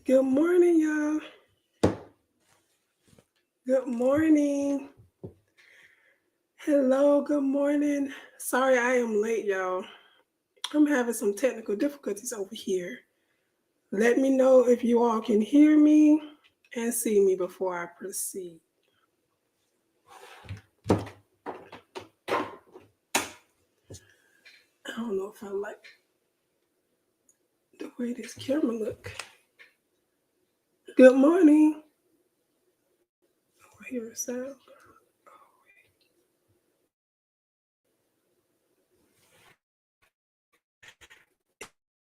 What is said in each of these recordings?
Good morning, y'all. Good morning. Hello, good morning. Sorry I am late, y'all. I'm having some technical difficulties over here. Let me know if you all can hear me and see me before I proceed. I don't know if I like the way this camera look. Good morning. I hear a sound.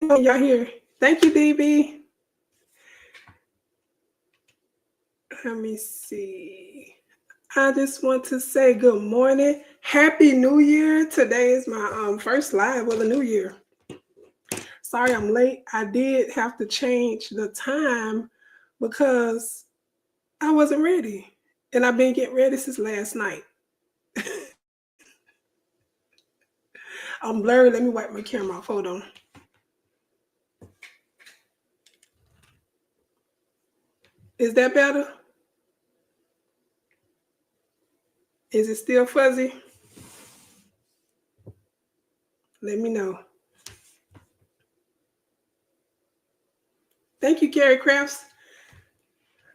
Y'all hear? Thank you, DB. Let me see. I just want to say good morning. Happy New Year. Today is my first live of the new year. Sorry I'm late. I did have to change the time because I wasn't ready. And I've been getting ready since last night. I'm blurry. Let me wipe my camera off. Hold on. Is that better? Is it still fuzzy? Let me know. Thank you, Gary Crafts.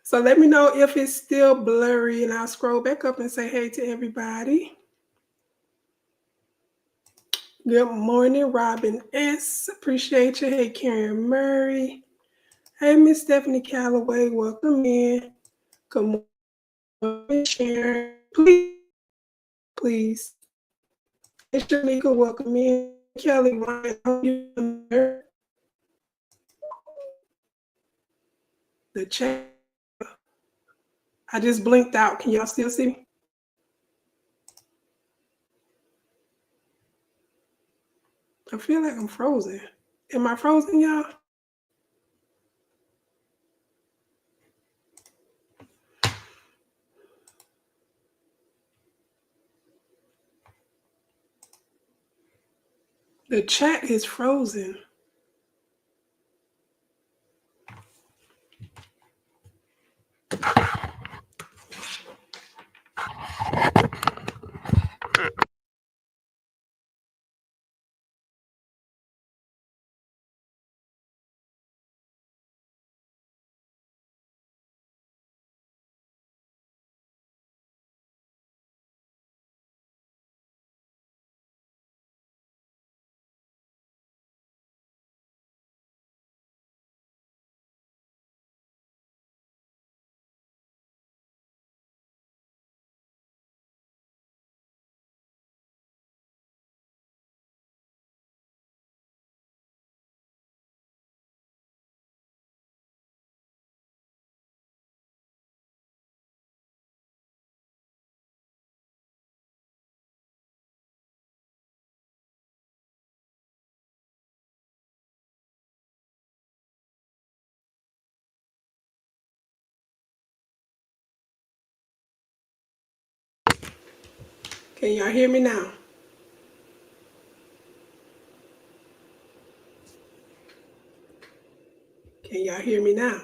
So let me know if it's still blurry and I'll scroll back up and say hey to everybody. Good morning, Robin S. Appreciate you. Hey, Karen Murray. Hey, Miss Stephanie Calloway. Welcome in. Good morning, Sharon. Please. Hey, Shanika, welcome in. Kelly Ryan, the chat. I just blinked out. Can y'all still see me? I feel like I'm frozen. Am I frozen, y'all? The chat is frozen. Can y'all hear me now? Can y'all hear me now?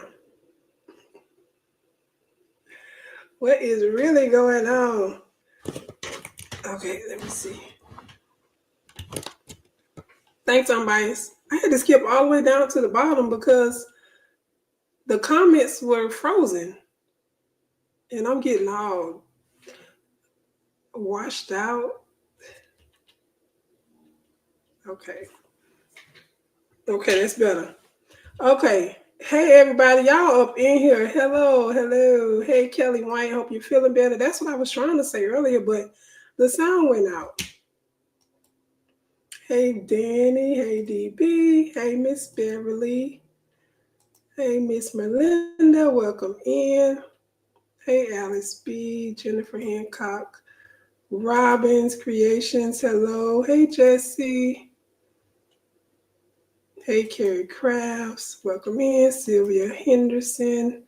What is really going on? Okay, let me see. Thanks, Unbiased. I had to skip all the way down to the bottom because the comments were frozen. And I'm getting all washed out. Okay. Okay, that's better. Okay. Hey, everybody. Y'all up in here. Hello. Hello. Hey, Kelly White. Hope you're feeling better. That's what I was trying to say earlier, but the sound went out. Hey, Danny. Hey, DB. Hey, Miss Beverly. Hey, Miss Melinda. Welcome in. Hey, Alice B. Jennifer Hancock. Robbins Creations. Hello. Hey, Jesse. Hey, Carrie Crafts. Welcome in. Sylvia Henderson.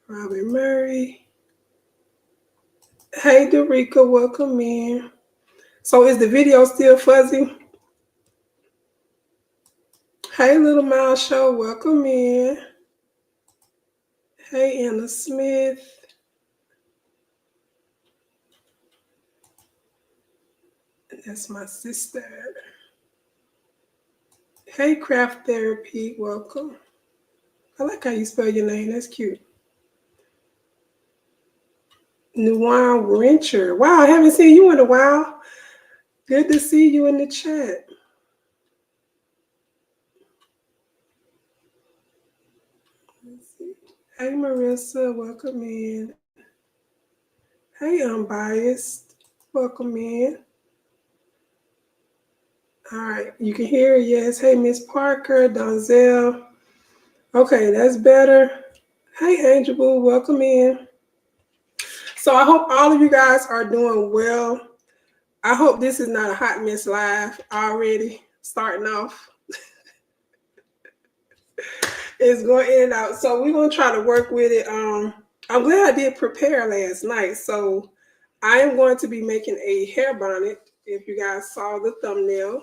Robin Murray. Hey, Dorica. Welcome in. So is the video still fuzzy? Hey, Little Mouse Show. Welcome in. Hey, Anna Smith. That's my sister. Hey, Craft Therapy. Welcome. I like how you spell your name. That's cute. Nuwan Rencher. Wow, I haven't seen you in a while. Good to see you in the chat. Let's see. Hey, Marissa. Welcome in. Hey, Unbiased. Welcome in. All right, you can hear, yes. Hey, Miss Parker, Donzel. Okay, that's better. Hey, Angel Boo, welcome in. So I hope all of you guys are doing well. I hope this is not a hot mess live already. Starting off, it's going in and out. So we're gonna try to work with it. I'm glad I did prepare last night. So I am going to be making a hair bonnet. If you guys saw the thumbnail.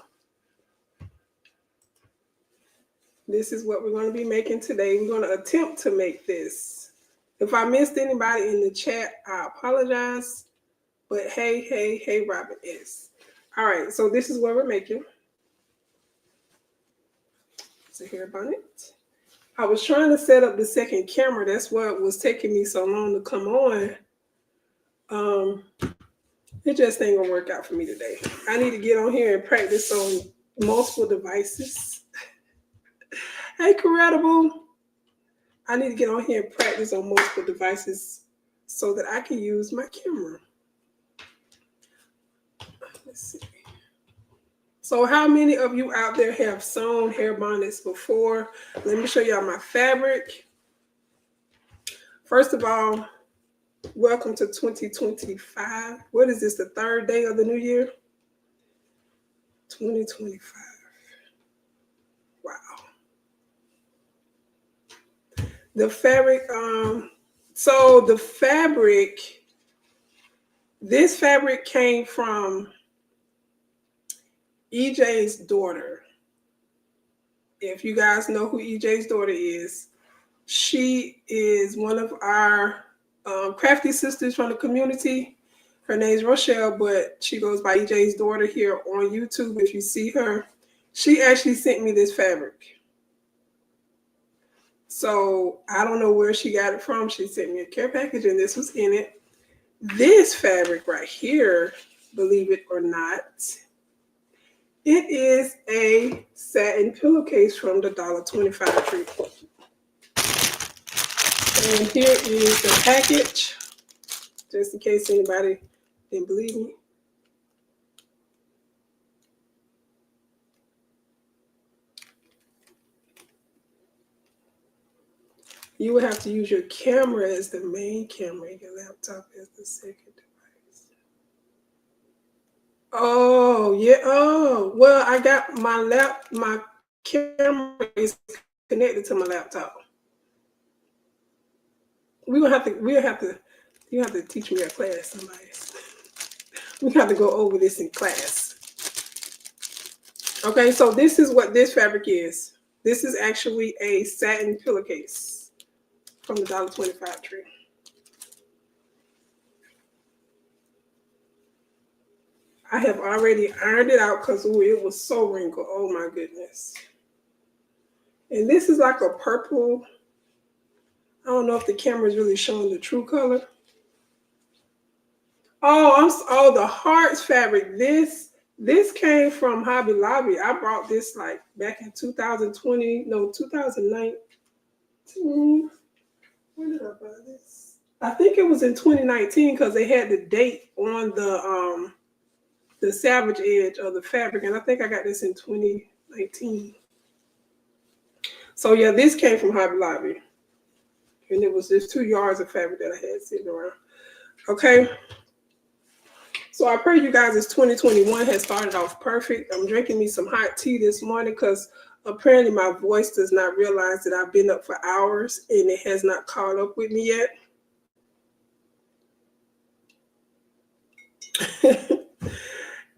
This is what we're going to be making today. We're going to attempt to make this. If I missed anybody in the chat, I apologize. But hey, Robin S. All right, so this is what we're making. It's a hair bonnet. I was trying to set up the second camera. That's what was taking me so long to come on. It just ain't going to work out for me today. I need to get on here and practice on multiple devices. Hey, Corredible. I need to get on here and practice on multiple devices so that I can use my camera. Let's see. So how many of you out there have sewn hair bonnets before? Let me show y'all my fabric. First of all, welcome to 2025. What is this, the third day of the new year? 2025. Wow. The fabric, so the fabric, this fabric came from EJ's daughter. If you guys know who EJ's daughter is, she is one of our crafty sisters from the community. Her name's Rochelle, but she goes by EJ's daughter here on YouTube. If you see her, she actually sent me this fabric. So I don't know where she got it from. She sent me a care package and this was in it. This fabric right here, believe it or not, it is a satin pillowcase from the $1.25 tree. And here is the package, just in case anybody didn't believe me. You would have to use your camera as the main camera and your laptop as the second device. Oh, yeah. Oh, well, I got my camera is connected to my laptop. You have to teach me a class, somebody. We have to go over this in class. Okay, so this is what this fabric is. This is actually a satin pillowcase from the $1.25 tree. I have already ironed it out because it was so wrinkled. Oh my goodness. And this is like a purple. I don't know if the camera is really showing the true color. Oh, the hearts fabric. This came from Hobby Lobby. I brought this like back in 2019. When did I buy this? I think it was in 2019 because they had the date on the Savage Edge of the fabric, and I think I got this in 2019. So yeah, this came from Hobby Lobby, and it was just 2 yards of fabric that I had sitting around. Okay. So I pray you guys this 2021 has started off perfect. I'm drinking me some hot tea this morning because apparently my voice does not realize that I've been up for hours and it has not caught up with me yet.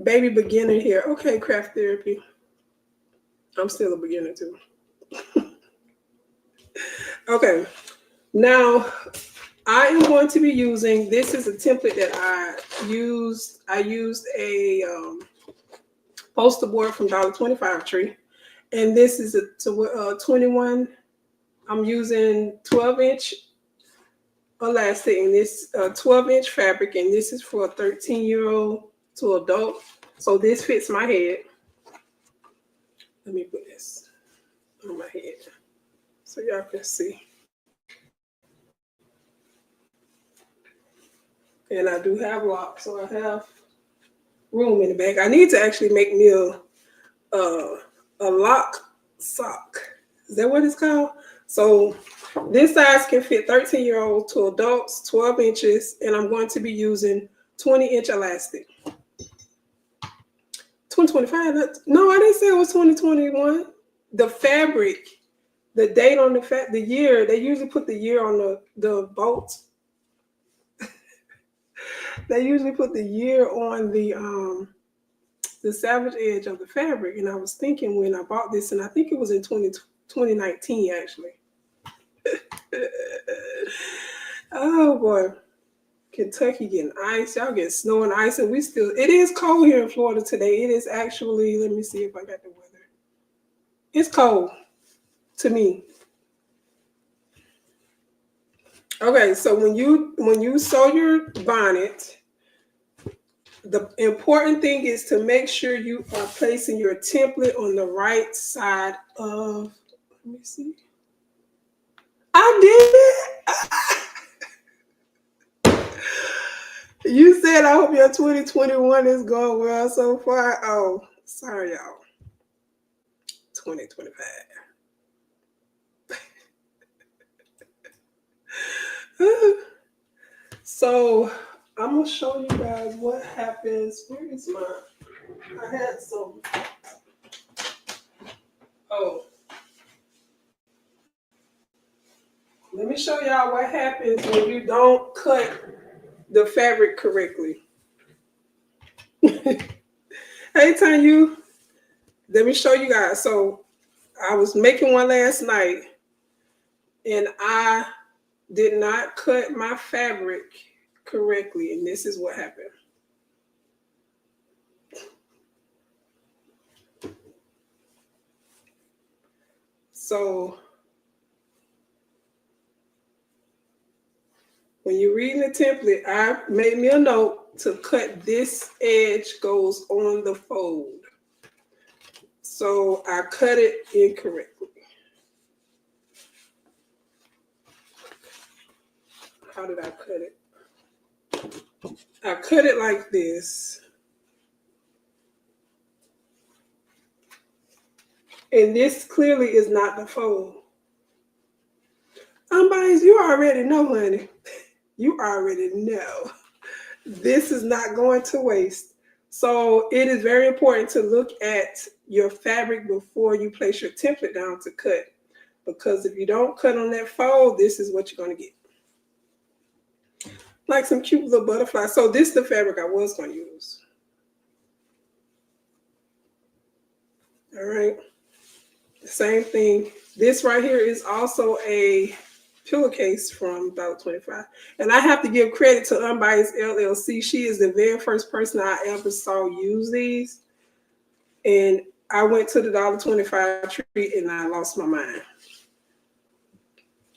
Baby beginner here. Okay, craft therapy. I'm still a beginner too. Okay. Now, I am going to be using, this is a template that I used. I used a poster board from $1.25 Tree. And this is a 21, I'm using 12-inch elastic, and this 12-inch fabric, and this is for a 13-year-old to adult. So this fits my head. Let me put this on my head so y'all can see. And I do have locks, so I have room in the back. I need to actually make me a lock sock. Is that what it's called? So this size can fit 13-year-olds to adults, 12 inches, and I'm going to be using 20-inch elastic. 2025? No, I didn't say it was 2021. The fabric, the date on the year, they usually put the year on the bolt. They usually put the year on the salvage edge of the fabric. And I was thinking when I bought this, and I think it was in 2019 actually. Oh boy. Kentucky getting ice. Y'all get snow and ice, and it is cold here in Florida today. It is actually, let me see if I got the weather. It's cold to me. Okay, so when you sew your bonnet, the important thing is to make sure you are placing your template on the right side of, let me see. I did it. You said I hope your 2021 is going well so far. Oh, sorry, y'all. 2025. So I'm gonna show you guys what happens. Where is my? I had some. Oh, let me show y'all what happens when you don't cut the fabric correctly. Hey, Tanya, let me show you guys. So I was making one last night, and I did not cut my fabric correctly, and this is what happened. So when you're reading the template, I made me a note to cut this edge goes on the fold. So I cut it incorrectly. How did I cut it? I cut it like this. And this clearly is not the fold. Unbiased, you already know, honey. You already know. This is not going to waste. So it is very important to look at your fabric before you place your template down to cut. Because if you don't cut on that fold, this is what you're going to get. Like some cute little butterflies. So this is the fabric I was going to use. All right. The same thing. This right here is also a pillowcase from $1.25. And I have to give credit to Unbiased LLC. She is the very first person I ever saw use these. And I went to the $1.25 Tree and I lost my mind.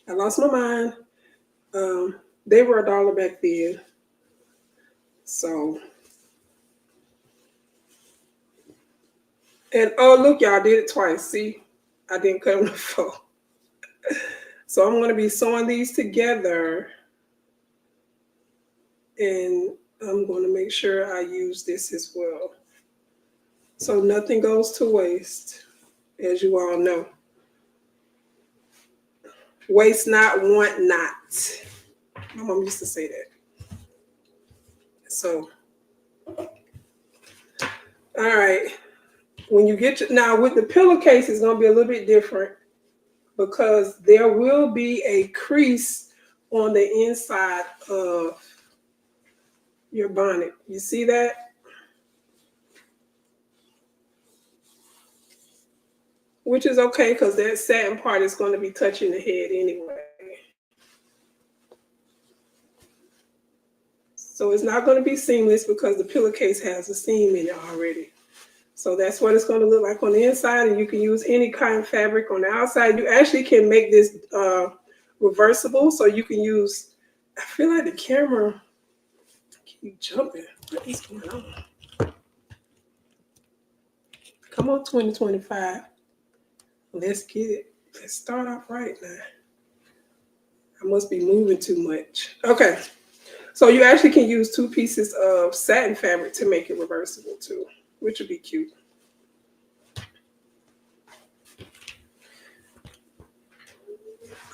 I lost my mind. They were $1 back then. So, and oh, look, y'all did it twice. See, I didn't cut them the fold. So I'm going to be sewing these together, and I'm going to make sure I use this as well. So nothing goes to waste, as you all know. Waste not, want not. My mom used to say that. So, all right. When you get now with the pillowcase, it's going to be a little bit different because there will be a crease on the inside of your bonnet. You see that? Which is okay because that satin part is going to be touching the head anyway. So it's not going to be seamless because the pillowcase has a seam in it already. So that's what it's going to look like on the inside, and you can use any kind of fabric on the outside. You actually can make this reversible, so you can use, I feel like the camera keep jumping. What is going on? Come on, 2025. Let's get it. Let's start off right now. I must be moving too much. Okay. So you actually can use 2 pieces of satin fabric to make it reversible too, which would be cute.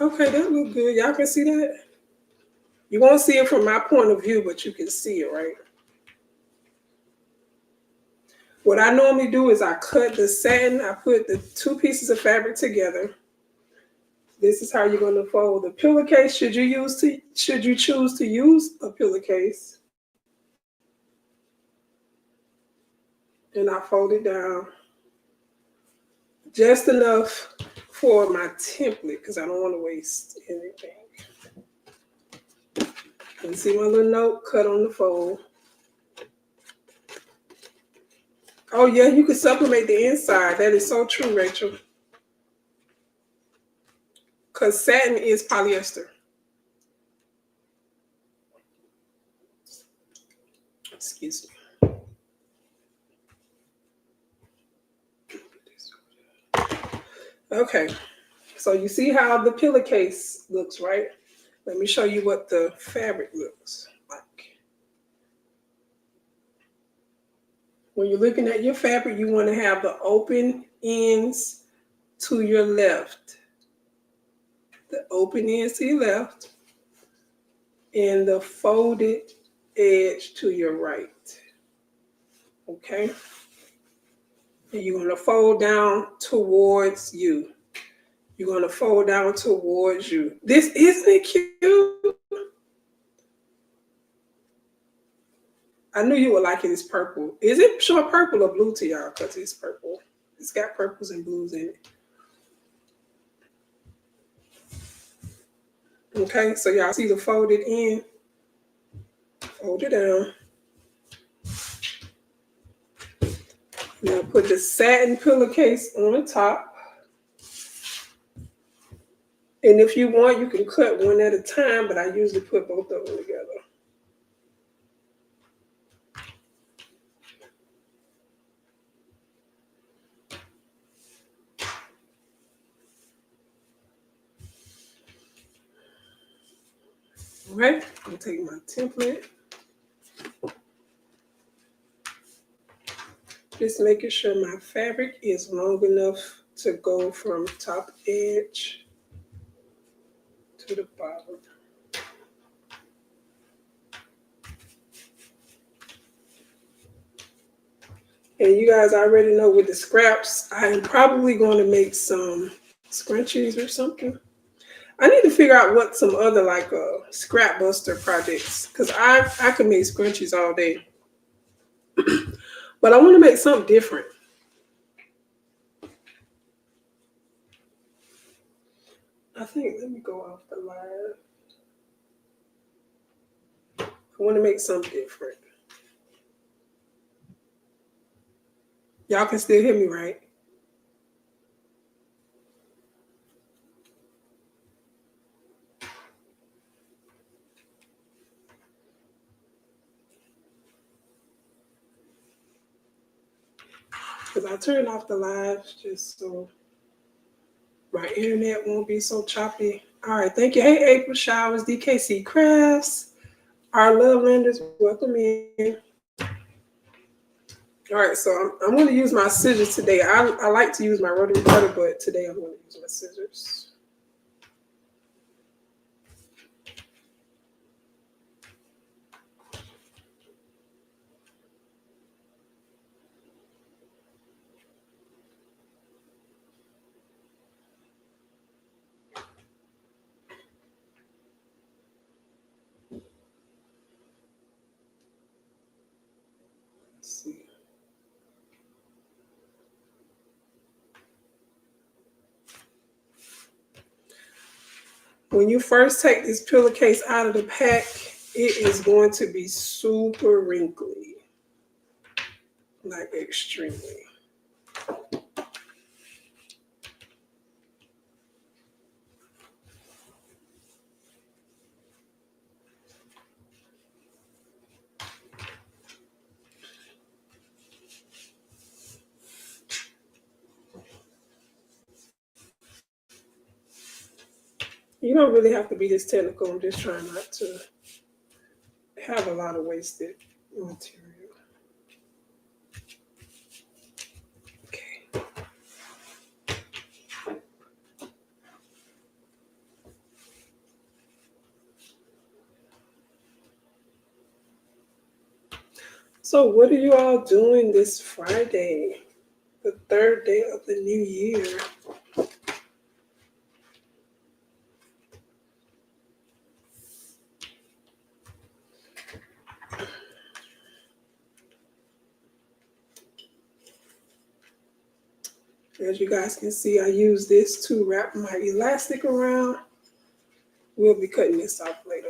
Okay, that look good. Y'all can see that? You won't see it from my point of view, but you can see it, right? What I normally do is I cut the satin, I put the 2 pieces of fabric together. This is how you're going to fold the pillowcase. Should you choose to use a pillowcase? And I fold it down just enough for my template because I don't want to waste anything. You see my little note cut on the fold. Oh yeah, you can sublimate the inside. That is so true, Rachel. Because satin is polyester. Excuse me. Okay, so you see how the pillowcase looks, right? Let me show you what the fabric looks like. When you're looking at your fabric, you want to have the open ends to your left. The open ends to your left and the folded edge to your right. Okay? And you're going to fold down towards you. You're going to fold down towards you. This, isn't it cute? I knew you would like it. It's purple. Is it showing purple or blue to y'all? Because it's purple. It's got purples and blues in it. Okay, so y'all see the folded end? Fold it down. Now put the satin pillowcase on top. And if you want, you can cut one at a time, but I usually put both of them together. All right, I'm gonna take my template. Just making sure my fabric is long enough to go from top edge to the bottom. And you guys already know with the scraps, I'm probably going to make some scrunchies or something. I need to figure out what some other like scrap buster projects, because I could make scrunchies all day. But I want to make something different. I think, let me go off the live. I want to make something different. Y'all can still hear me, right? Because I turned off the live just so my internet won't be so choppy. All right, thank you. Hey, April Showers, DKC Crafts, our love lenders, welcome in. All right, so I'm going to use my scissors today. I like to use my rotary cutter, but today I'm going to use my scissors. Let's see. When you first take this pillowcase out of the pack, it is going to be super wrinkly, like extremely. You don't really have to be this technical. I'm just trying not to have a lot of wasted material. Okay. So what are you all doing this Friday, the third day of the new year? As you guys can see, I use this to wrap my elastic around. We'll be cutting this off later.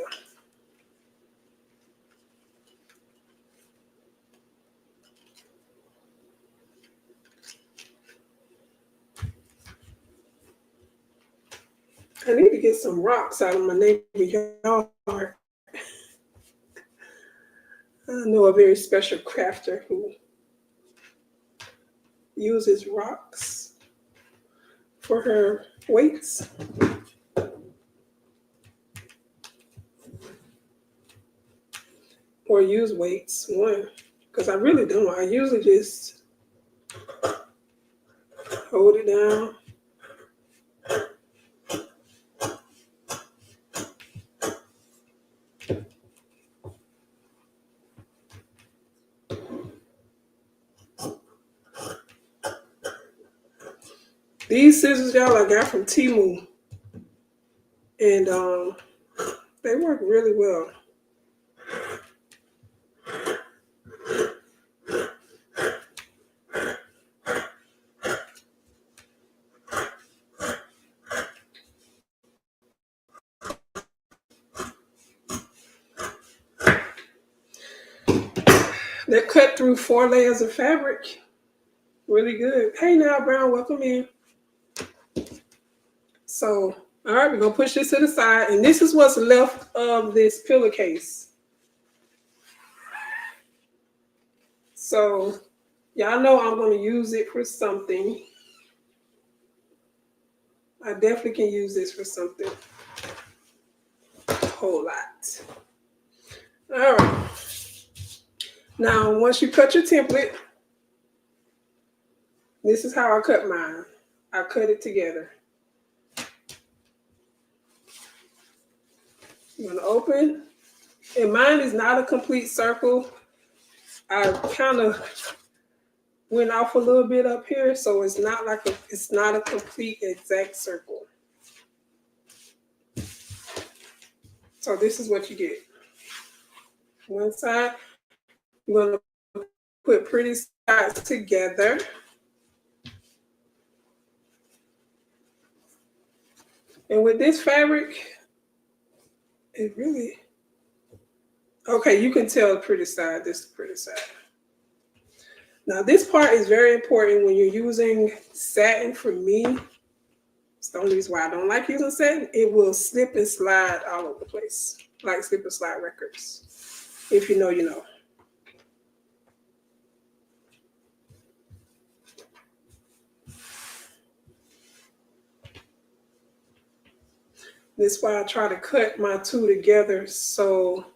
I need to get some rocks out of my neighbor's yard. I know a very special crafter who uses rocks for her weights. Or use weights, one, because I really don't. I usually just hold it down. These scissors, y'all, I got from Temu, and they work really well. They cut through 4 layers of fabric. Really good. Hey now, Brown, welcome in. So, all right, we're going to push this to the side. And this is what's left of this pillowcase. So, y'all know I'm going to use it for something. I definitely can use this for something. A whole lot. All right. Now, once you cut your template, this is how I cut mine. I cut it together. I'm going to open. And mine is not a complete circle. I kind of went off a little bit up here, so it's not a complete exact circle. So this is what you get. One side, you're going to put pretty sides together. And with this fabric, it really, okay, you can tell the pretty side, this is the pretty side. Now this part is very important when you're using satin. For me, it's the only reason why I don't like using satin. It will slip and slide all over the place, like slip and slide records. If you know, you know. This is why I try to cut my two together so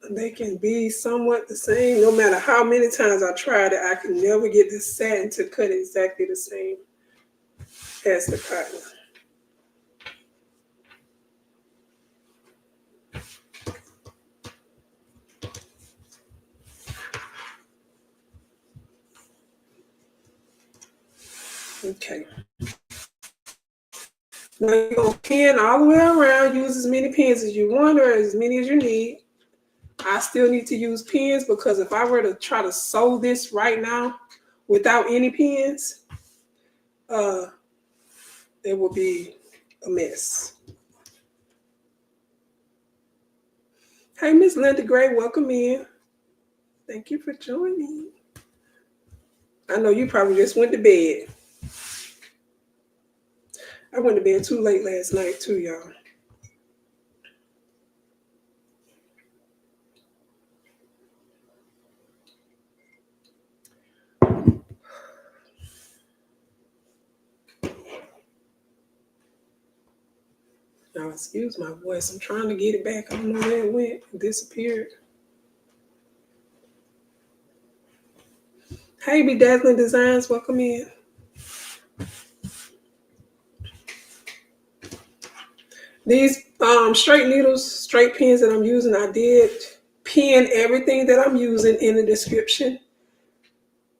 they can be somewhat the same. No matter how many times I tried it, I can never get the satin to cut exactly the same as the cotton. Okay. Now you're going to pin all the way around. Use as many pins as you want or as many as you need. I still need to use pins because if I were to try to sew this right now without any pins, it will be a mess. Hey, Miss Linda Gray, welcome in. Thank you for joining. I know you probably just went to bed. I went to bed too late last night too, y'all. Now, excuse my voice. I'm trying to get it back. I don't know where it went. It disappeared. Hey, Bedazzling Designs, welcome in. These straight needles, straight pins that I'm using, I did pin everything that I'm using in the description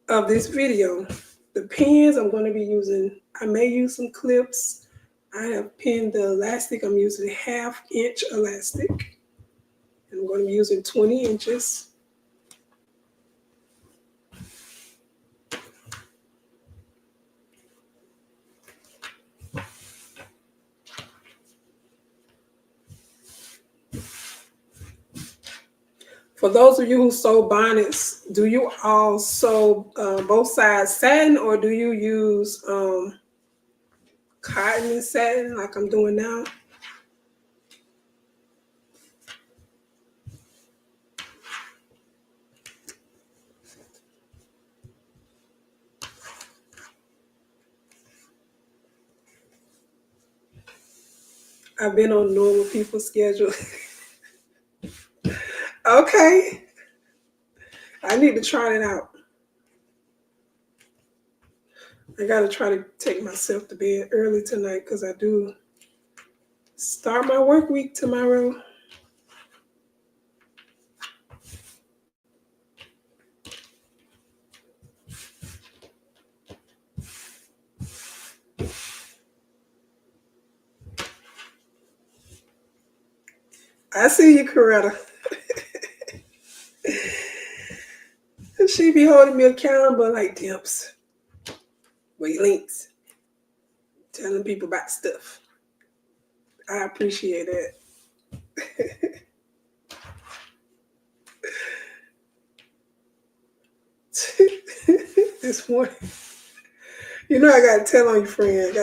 of this video. The pins I'm going to be using, I may use some clips. I have pinned the elastic. I'm using 1/2 inch elastic. And I'm going to be using 20 inches. For those of you who sew bonnets, do you all sew both sides satin, or do you use cotton and satin like I'm doing now? I've been on normal people's schedule. Okay. I need to try it out. I got to try to take myself to bed early tonight because I do start my work week tomorrow. I see you, Coretta. She be holding me accountable like Dimps. With links. Telling people about stuff. I appreciate that. This morning. You know I got to tell on your friend.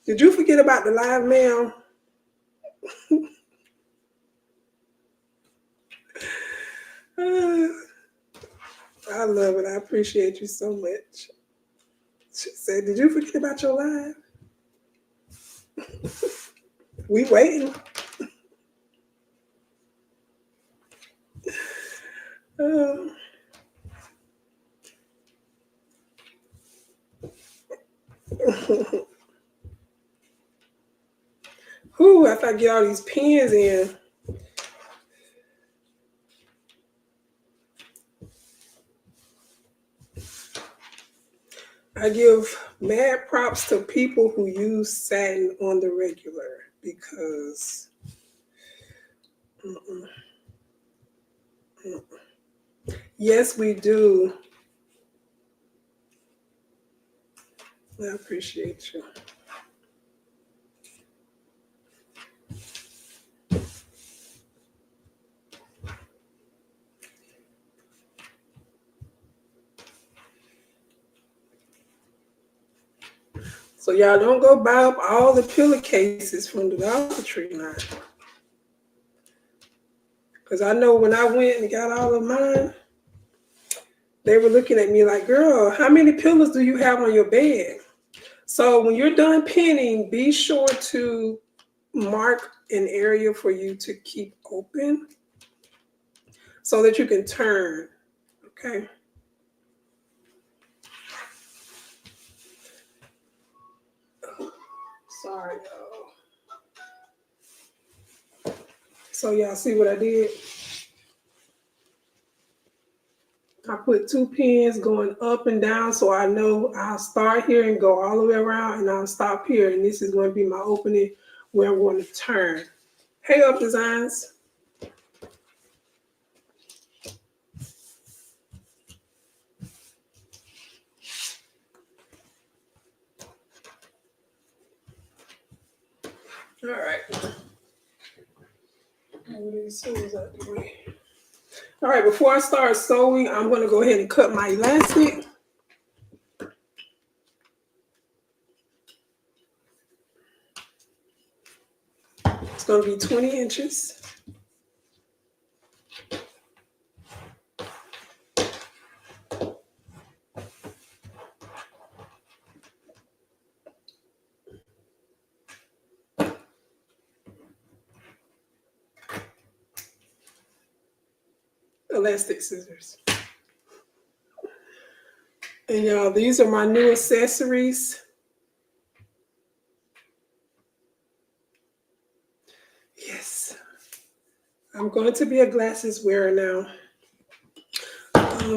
Did you forget about the live mail? I love it. I appreciate you so much. She said, did you forget about your live? We waiting. After I get all these pins in. I give mad props to people who use satin on the regular because yes, we do. I appreciate you. So y'all don't go buy up all the pillowcases from the Dollar Tree now. Because I know when I went and got all of mine, they were looking at me like, girl, how many pillows do you have on your bed? So when you're done pinning, be sure to mark an area for you to keep open so that you can turn, okay? Sorry, y'all. So y'all see what I did? I put 2 pins going up and down so I know I'll start here and go all the way around and I'll stop here. And this is going to be my opening where I'm going to turn. Hey, Up Designs. All right. All right, before I start sewing, I'm going to go ahead and cut my elastic. It's going to be 20 inches. Elastic scissors. And y'all, these are my new accessories. Yes, I'm going to be a glasses wearer now.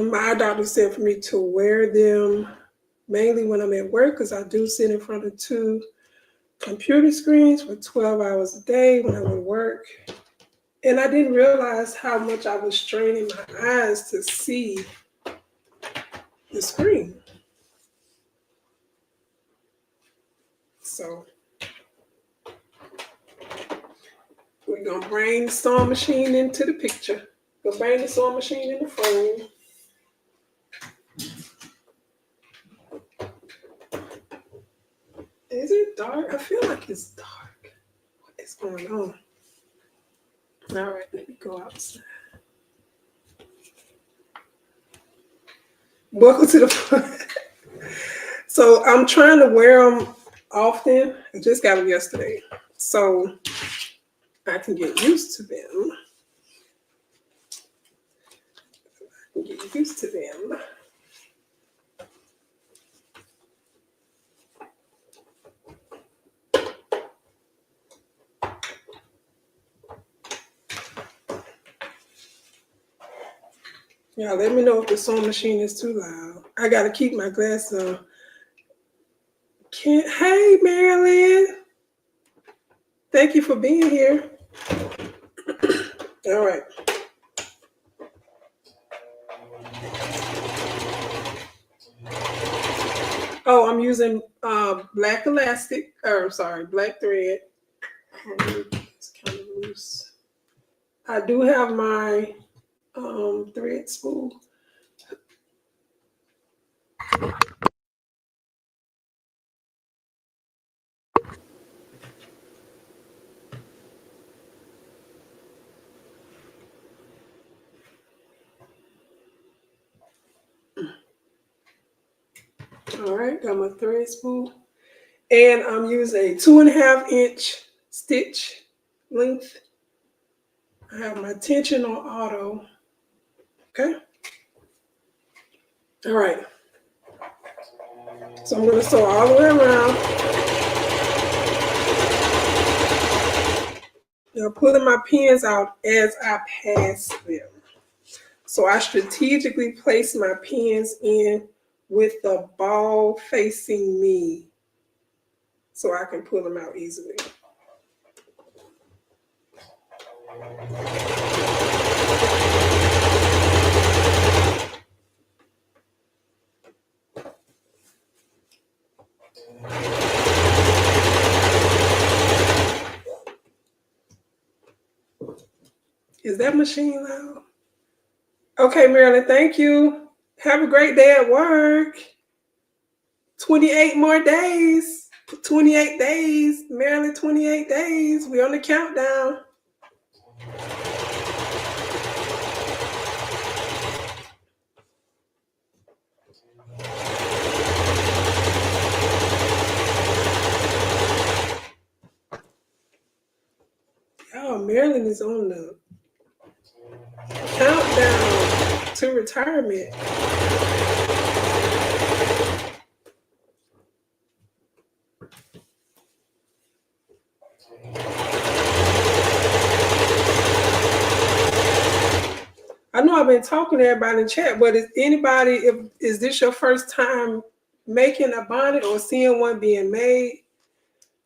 My doctor said for me to wear them mainly when I'm at work because I do sit in front of 2 computer screens for 12 hours a day when I'm at work. And I didn't realize how much I was straining my eyes to see the screen. So we're going to bring the sewing machine into the picture. We'll bring the sewing machine in the frame. Is it dark? I feel like it's dark. What is going on? All right, let me go outside. Welcome to the front. So I'm trying to wear them often. I just got them yesterday. So I can get used to them. Get used to them. Yeah, let me know if the sewing machine is too loud. I gotta keep my glasses on. Hey, Marilyn. Thank you for being here. All right. Oh, I'm using black elastic, black thread. It's kind of loose. I do have my thread spool. All right, got my thread spool. And I'm using a 2.5 inch stitch length. I have my tension on auto. Okay. All right. So I'm going to sew all the way around. Now pulling my pins out as I pass them. So I strategically place my pins in with the ball facing me so I can pull them out easily. Is that machine loud? Okay, Marilyn, thank you. Have a great day at work. 28 more days. 28 days. Marilyn, 28 days. We're on the countdown. Oh, Marilyn is on the countdown to retirement. I know I've been talking to everybody in the chat, but is this your first time making a bonnet or seeing one being made?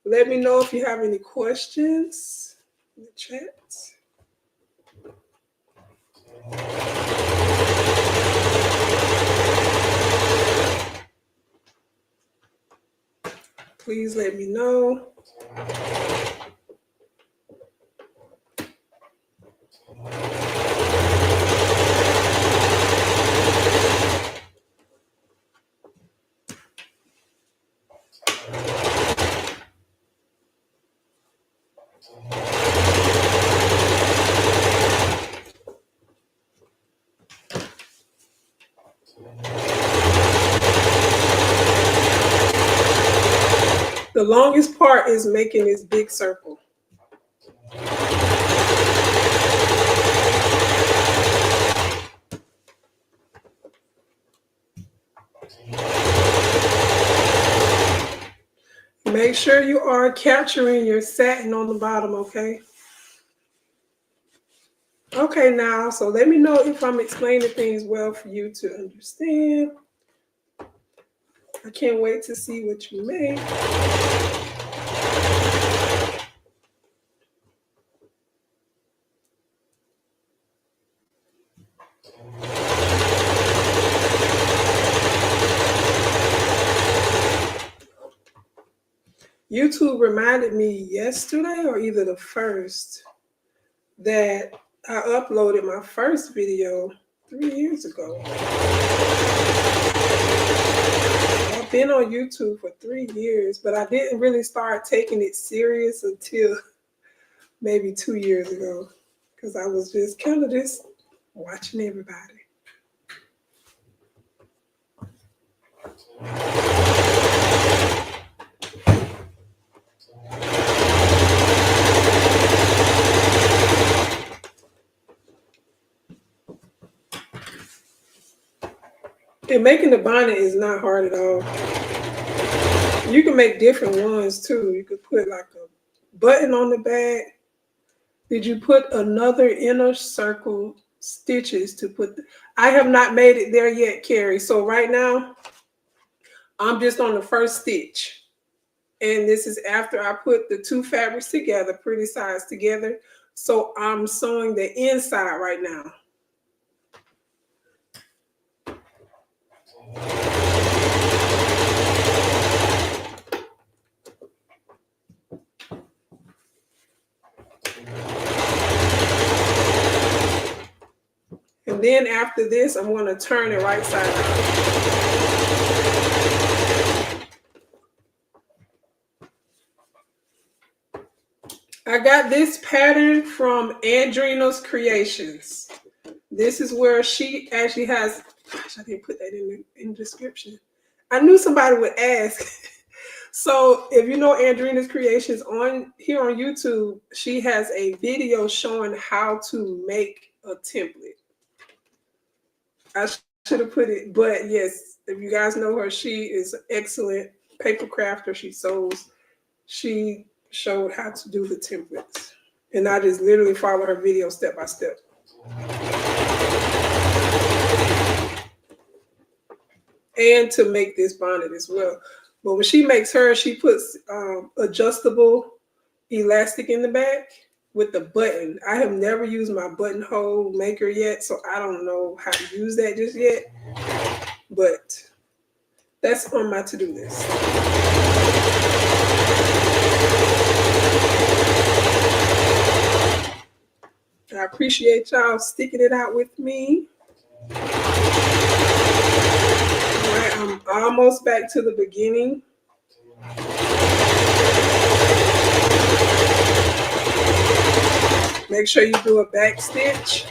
Let me know if you have any questions in the chat. Please let me know. The longest part is making this big circle. Make sure you are capturing your satin on the bottom, okay? Okay, now, so let me know if I'm explaining things well for you to understand. I can't wait to see what you make. YouTube reminded me yesterday or either the first that I uploaded my first video 3 years ago. I've been on YouTube for 3 years, but I didn't really start taking it serious until maybe 2 years ago because I was just kind of just watching everybody. And making the bonnet is not hard at all. You can make different ones too. You could put like a button on the back. Did you put another inner circle stitches to put? I have not made it there yet, Carrie. So right now, I'm just on the first stitch. And this is after I put the two fabrics together, pretty sides together. So I'm sewing the inside right now. And then after this, I'm going to turn it right side out. I got this pattern from Andrina's Creations. This is where she actually has, gosh, I didn't put that in the description. I knew somebody would ask. So if you know Andrina's Creations on here on YouTube, she has a video showing how to make a template. I should have put it, but yes, if you guys know her, she is an excellent paper crafter. She sews. She showed how to do the templates. And I just literally follow her video step by step. And to make this bonnet as well. But when she makes hers, she puts adjustable elastic in the back with the button. I have never used my buttonhole maker yet, so I don't know how to use that just yet. But that's on my to-do list. I appreciate y'all sticking it out with me. All right, I'm almost back to the beginning. Make sure you do a back stitch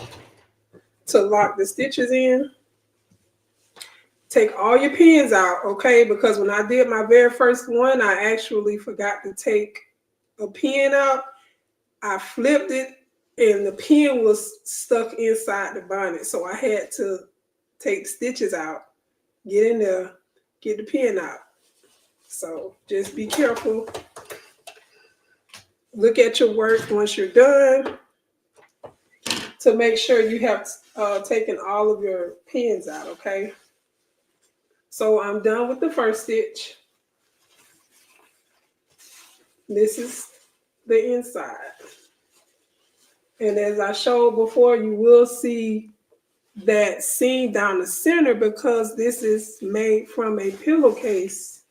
to lock the stitches in. Take all your pins out, okay? Because when I did my very first one, I actually forgot to take a pin out. I flipped it and the pin was stuck inside the bonnet. So I had to take stitches out, get in there, get the pin out. So just be careful. Look at your work once you're done to make sure you have taken all of your pins out, okay? So I'm done with the first stitch. This is the inside. And as I showed before, you will see that seam down the center because this is made from a pillowcase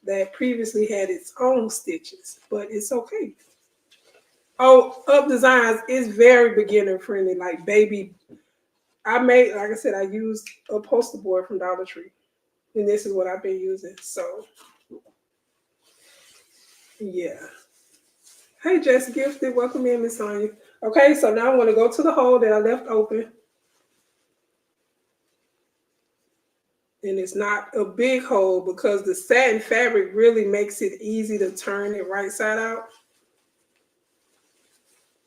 that previously had its own stitches, but it's okay. Oh, Up Designs is very beginner friendly, like baby. I made, like I said, I used a poster board from Dollar Tree, and this is what I've been using. So, yeah. Hey, Jess Gifted, welcome in, Miss Sonia. Okay, so now I'm going to go to the hole that I left open. And it's not a big hole because the satin fabric really makes it easy to turn it right side out.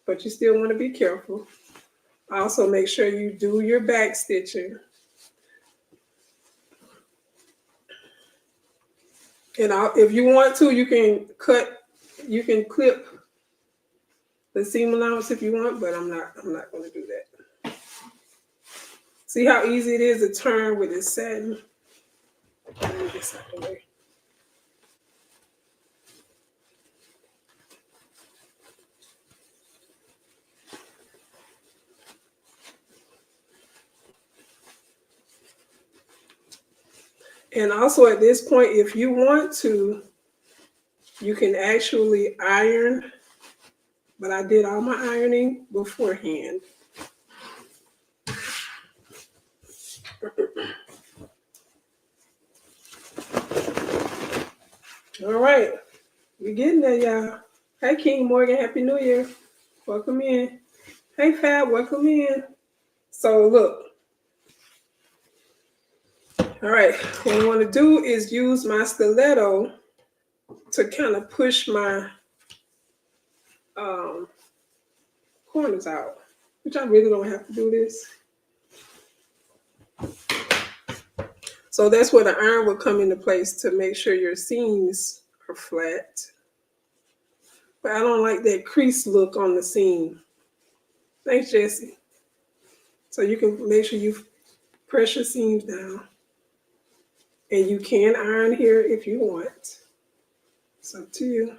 But you still want to be careful. Also, make sure you do your back stitching. And if you want to, you can clip the seam allowance if you want, but I'm not going to do that. See how easy it is to turn with this satin? Let me get this out of the way. And also at this point, if you want to, you can actually iron, but I did all my ironing beforehand. All right, we're getting there, y'all. Hey, King Morgan, Happy New Year. Welcome in. Hey, Fab, welcome in. So look, all right, what I want to do is use my stiletto to kind of push my corners out, which I really don't have to do this. So that's where the iron will come into place to make sure your seams are flat. But I don't like that crease look on the seam. Thanks, Jesse. So you can make sure you press your seams down. And you can iron here if you want. It's up to you.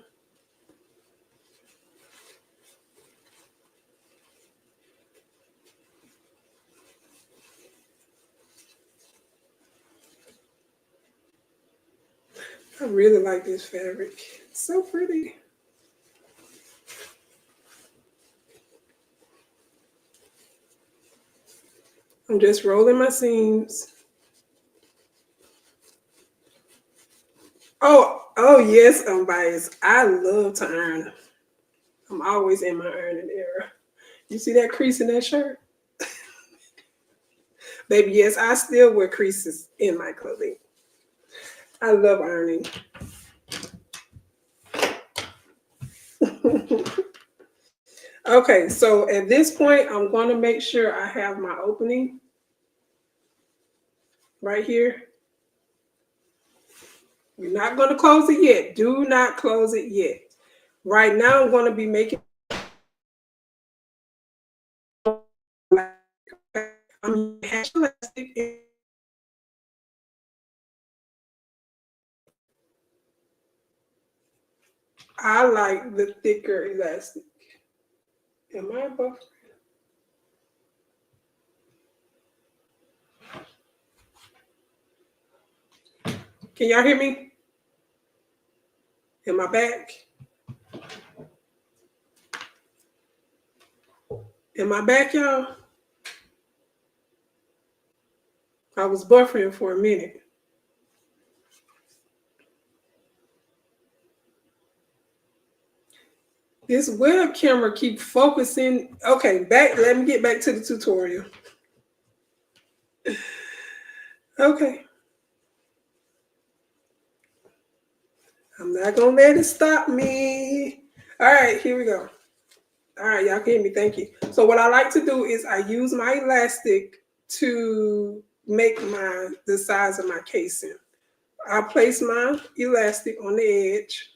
I really like this fabric. It's so pretty. I'm just rolling my seams. Oh yes, unbiased. I love to iron. I'm always in my ironing era. You see that crease in that shirt? Baby, yes, I still wear creases in my clothing. I love ironing. Okay, so at this point, I'm going to make sure I have my opening right here. We're not going to close it yet. Do not close it yet. Right now, I'm going to be making. I'm elastic. I like the thicker elastic. Am I buffering? Can y'all hear me? Am I back? Am I back, y'all? I was buffering for a minute. This web camera keep focusing. Okay, back. Let me get back to the tutorial. Okay. I'm not gonna let it stop me. All right, here we go. All right, y'all can hear me. Thank you. So what I like to do is I use my elastic to make the size of my casing. I place my elastic on the edge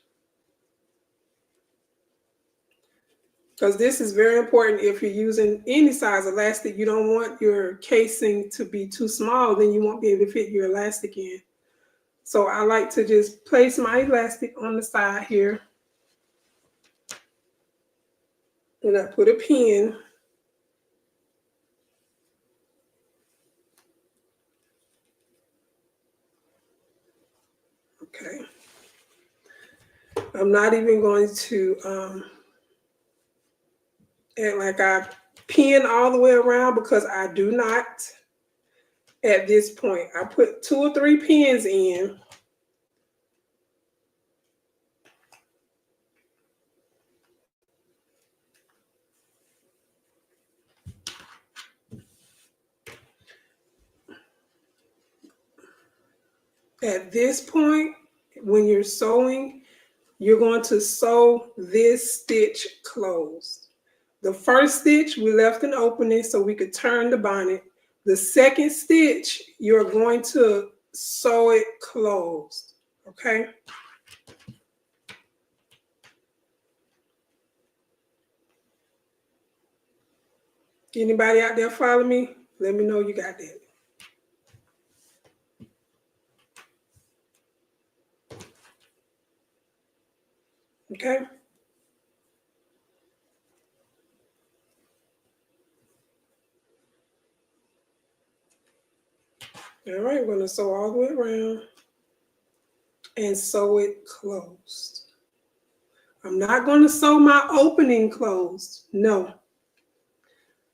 because this is very important. If you're using any size elastic, you don't want your casing to be too small, then you won't be able to fit your elastic in. So I like to just place my elastic on the side here. And I put a pin. Okay. I'm not even going to act like I pin all the way around because I do not at this point. I put 2 or 3 pins in. At this point, when you're sewing, you're going to sew this stitch closed. The first stitch, we left an opening so we could turn the bonnet. The second stitch, you're going to sew it closed, okay? Anybody out there follow me? Let me know you got that. Okay? All right, we're going to sew all the way around and sew it closed. I'm not going to sew my opening closed. No.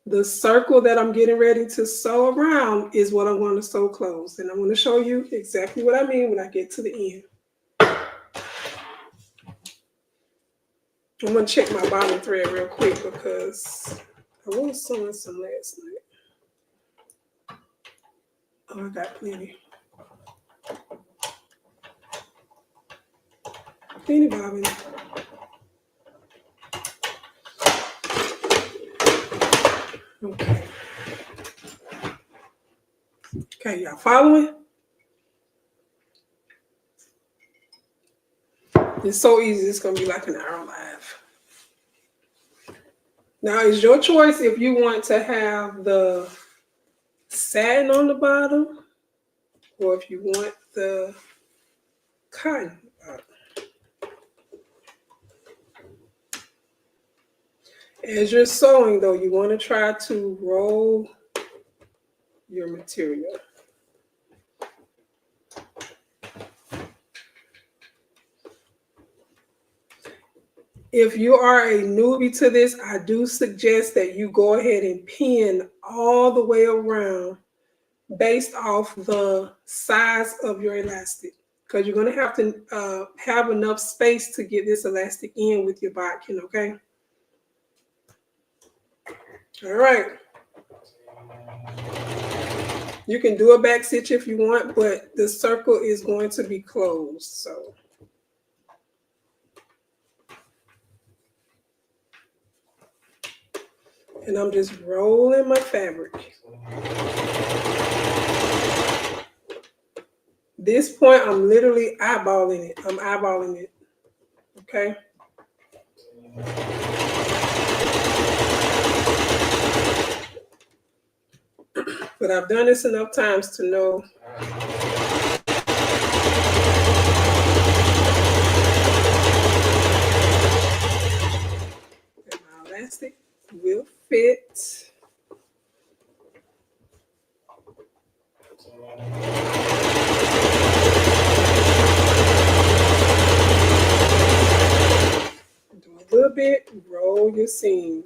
The circle that I'm getting ready to sew around is what I'm going to sew closed. And I'm going to show you exactly what I mean when I get to the end. I'm going to check my bottom thread real quick because I was sewing some last night. Oh, I got plenty. Plenty bobbin. Okay. Okay, y'all following? It's so easy. It's going to be like an hour live. Now, it's your choice if you want to have the satin on the bottom or if you want the cotton on the bottom. As you're sewing, though, you want to try to roll your material. If you are a newbie to this, I do suggest that you go ahead and pin all the way around based off the size of your elastic, because you're going to have to have enough space to get this elastic in with your bodkin, okay? All right. You can do a back stitch if you want, but the circle is going to be closed, so. And I'm just rolling my fabric. This point, I'm literally eyeballing it. I'm eyeballing it, okay? But I've done this enough times to know that my elastic will fit. Do a little bit, roll your seam.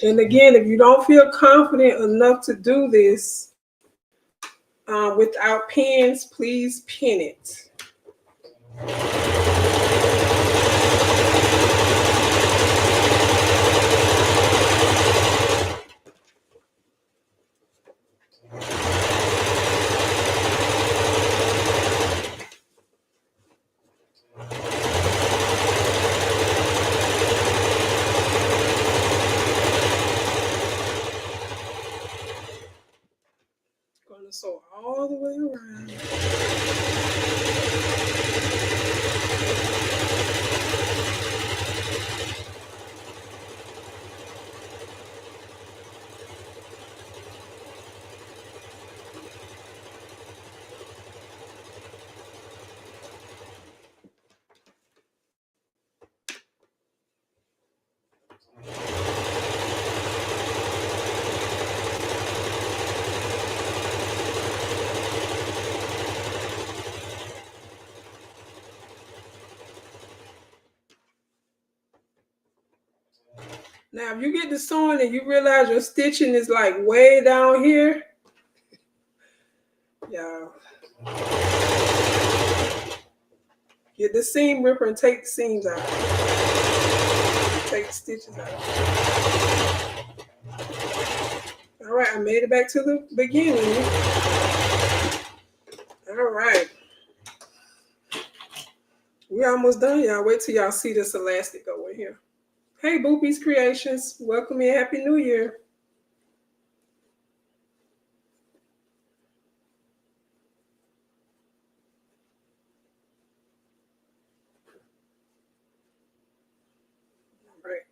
And again, if you don't feel confident enough to do this without pins, please pin it. Going to sew all the way around. Now, if you get to sewing and you realize your stitching is like way down here, y'all, get the seam ripper and take the seams out. Take the stitches out. All right, I made it back to the beginning. All right. We're almost done, y'all. Wait till y'all see this elastic go in here. Hey, Boopy's Creations. Welcome in. Happy New Year. All right.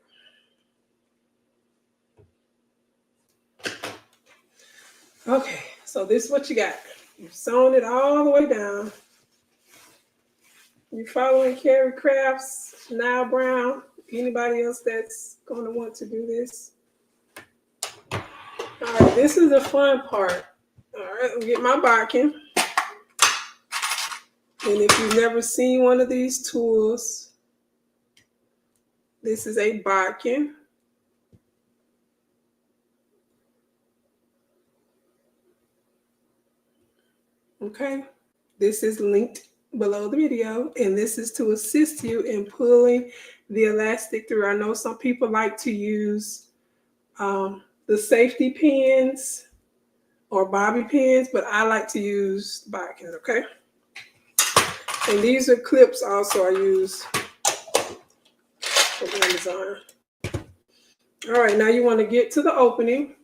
Okay, so this is what you got. You've sewn it all the way down. You're following Carrie Crafts, Nile Brown. Anybody else that's going to want to do this? All right, this is the fun part. All right, I'll get my bodkin. And if you've never seen one of these tools, this is a bodkin. Okay, this is linked below the video, and this is to assist you in pulling the elastic through. I know some people like to use the safety pins or bobby pins, but I like to use bodkins, okay? And these are clips also I use for Amazon. All right, now you want to get to the opening.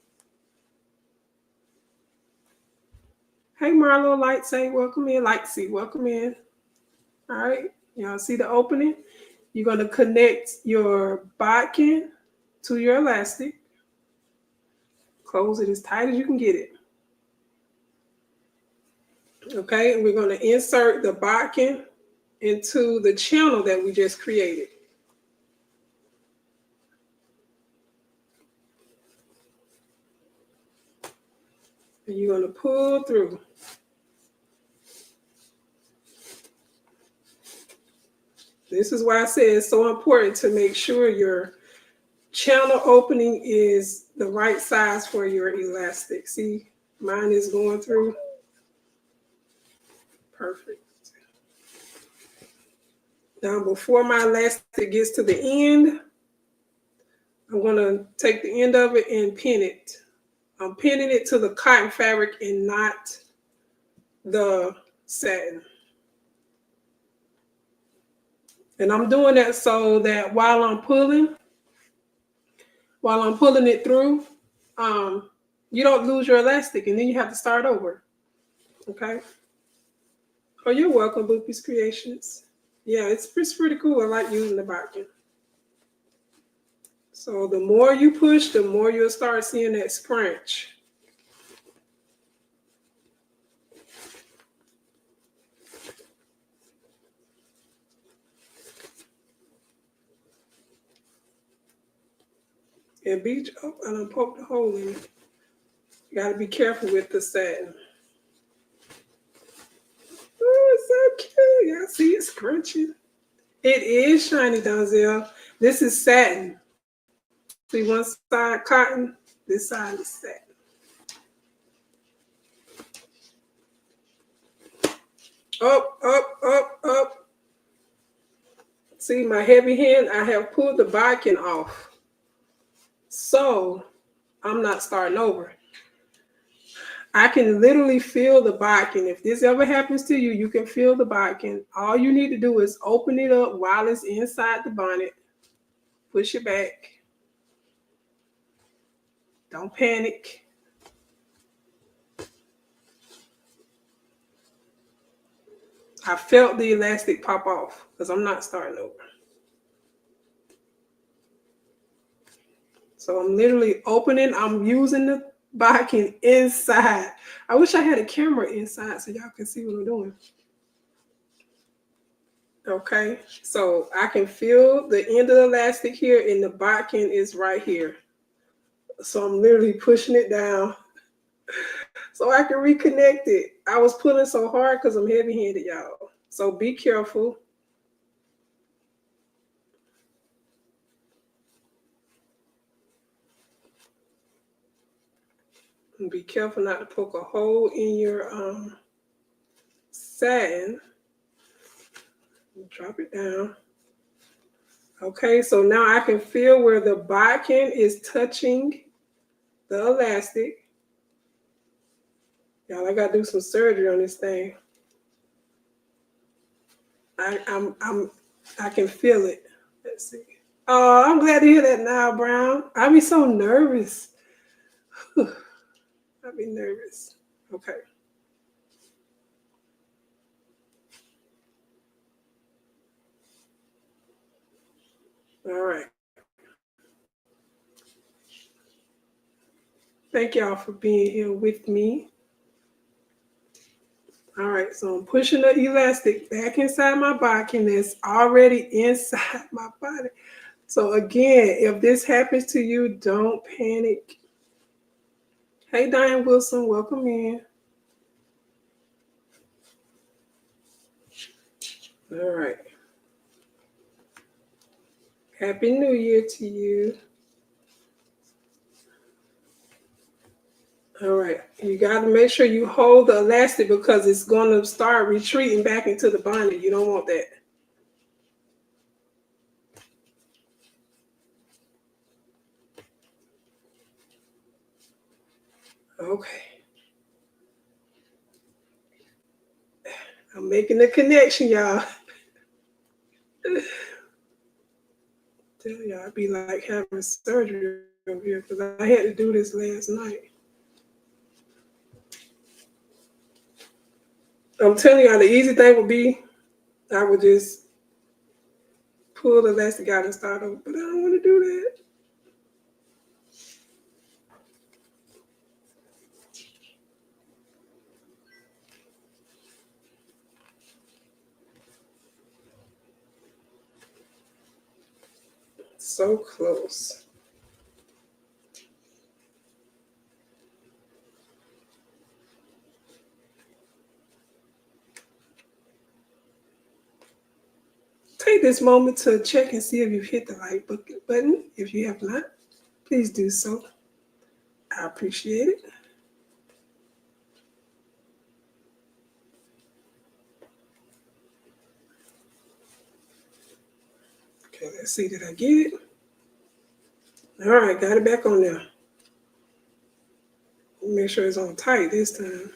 Hey, Marlo, Lightsay, welcome in. Lightsay, welcome in. All right, y'all see the opening? You're going to connect your bodkin to your elastic. Close it as tight as you can get it. Okay, and we're going to insert the bodkin into the channel that we just created. And you're going to pull through. This is why I say it's so important to make sure your channel opening is the right size for your elastic. See, mine is going through. Perfect. Now, before my elastic gets to the end, I'm going to take the end of it and pin it. I'm pinning it to the cotton fabric and not the satin. And I'm doing that so that while I'm pulling it through, you don't lose your elastic and then you have to start over. Okay? Oh, you're welcome, Boopy's Creations. Yeah, it's pretty cool. I like using the bodkin. So the more you push, the more you'll start seeing that scrunch. And I done poked a hole in it. You gotta be careful with the satin. Oh, it's so cute. Y'all see it scrunching? It is shiny, Donzel. This is satin. See one side cotton, this side is satin. Up, up, up, up. See my heavy hand, I have pulled the bodkin off. So I'm not starting over. I can literally feel the bodkin. If this ever happens to you, you can feel the bodkin. All you need to do is open it up while it's inside the bonnet. Push it back. Don't panic. I felt the elastic pop off because I'm not starting over. So I'm literally opening. I'm using the bodkin inside. I wish I had a camera inside so y'all can see what I'm doing. Okay, so I can feel the end of the elastic here and the bodkin is right here. So I'm literally pushing it down so I can reconnect it. I was pulling so hard because I'm heavy-handed, y'all. So be careful. And be careful not to poke a hole in your satin. Drop it down. Okay, so now I can feel where the bodkin is touching the elastic. Y'all, I gotta do some surgery on this thing. I can feel it. Let's see. Oh, I'm glad to hear that now, Brown. I be so nervous. I be nervous. Okay. All right. Thank y'all for being here with me. All right, so I'm pushing the elastic back inside my bodkin that's already inside my body. So again, if this happens to you, don't panic. Hey, Diane Wilson, welcome in. All right. Happy New Year to you. All right. You got to make sure you hold the elastic because it's going to start retreating back into the bonnet. You don't want that. Okay. I'm making the connection, y'all. Tell y'all, I'd be like having surgery over here because I had to do this last night. I'm telling y'all, the easy thing would be I would just pull the elastic out and start over, but I don't want to do that. So close. Take this moment to check and see if you've hit the like button. If you have not, please do so. I appreciate it. Okay, let's see. Did I get it? All right, got it back on there. Make sure it's on tight this time.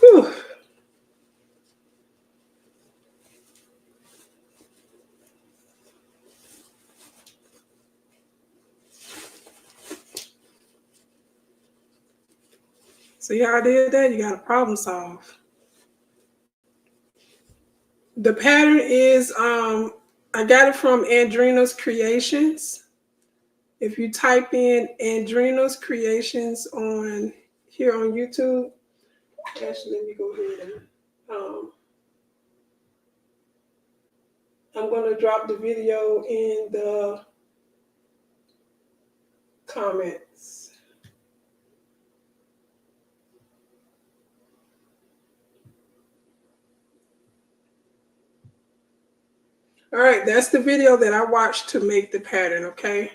Whew. So y'all did that? You got a problem solved. The pattern is I got it from Andrina's Creations. If you type in Andrina's Creations on here on YouTube, actually let me go ahead and I'm going to drop the video in the comments. All right, that's the video that I watched to make the pattern, okay?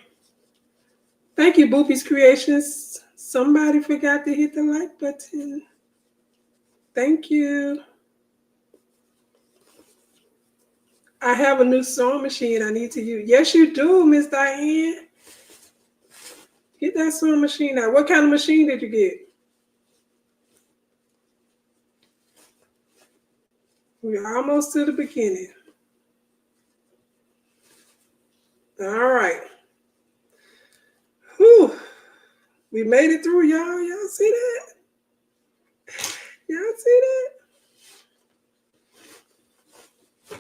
Thank you, Boopy's Creations. Somebody forgot to hit the like button. Thank you. I have a new sewing machine I need to use. Yes, you do, Miss Diane. Get that sewing machine out. What kind of machine did you get? We're almost to the beginning. All right. Whew. We made it through, y'all. Y'all see that? Y'all see that?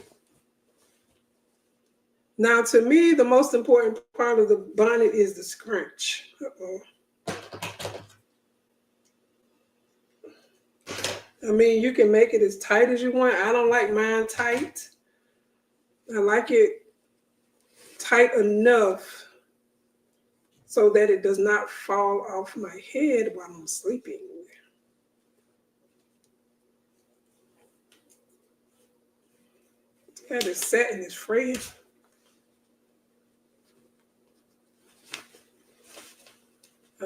Now, to me, the most important part of the bonnet is the scrunch. Uh-oh. I mean, you can make it as tight as you want. I don't like mine tight. I like it tight enough so that it does not fall off my head while I'm sleeping. Yeah, the satin is fraying.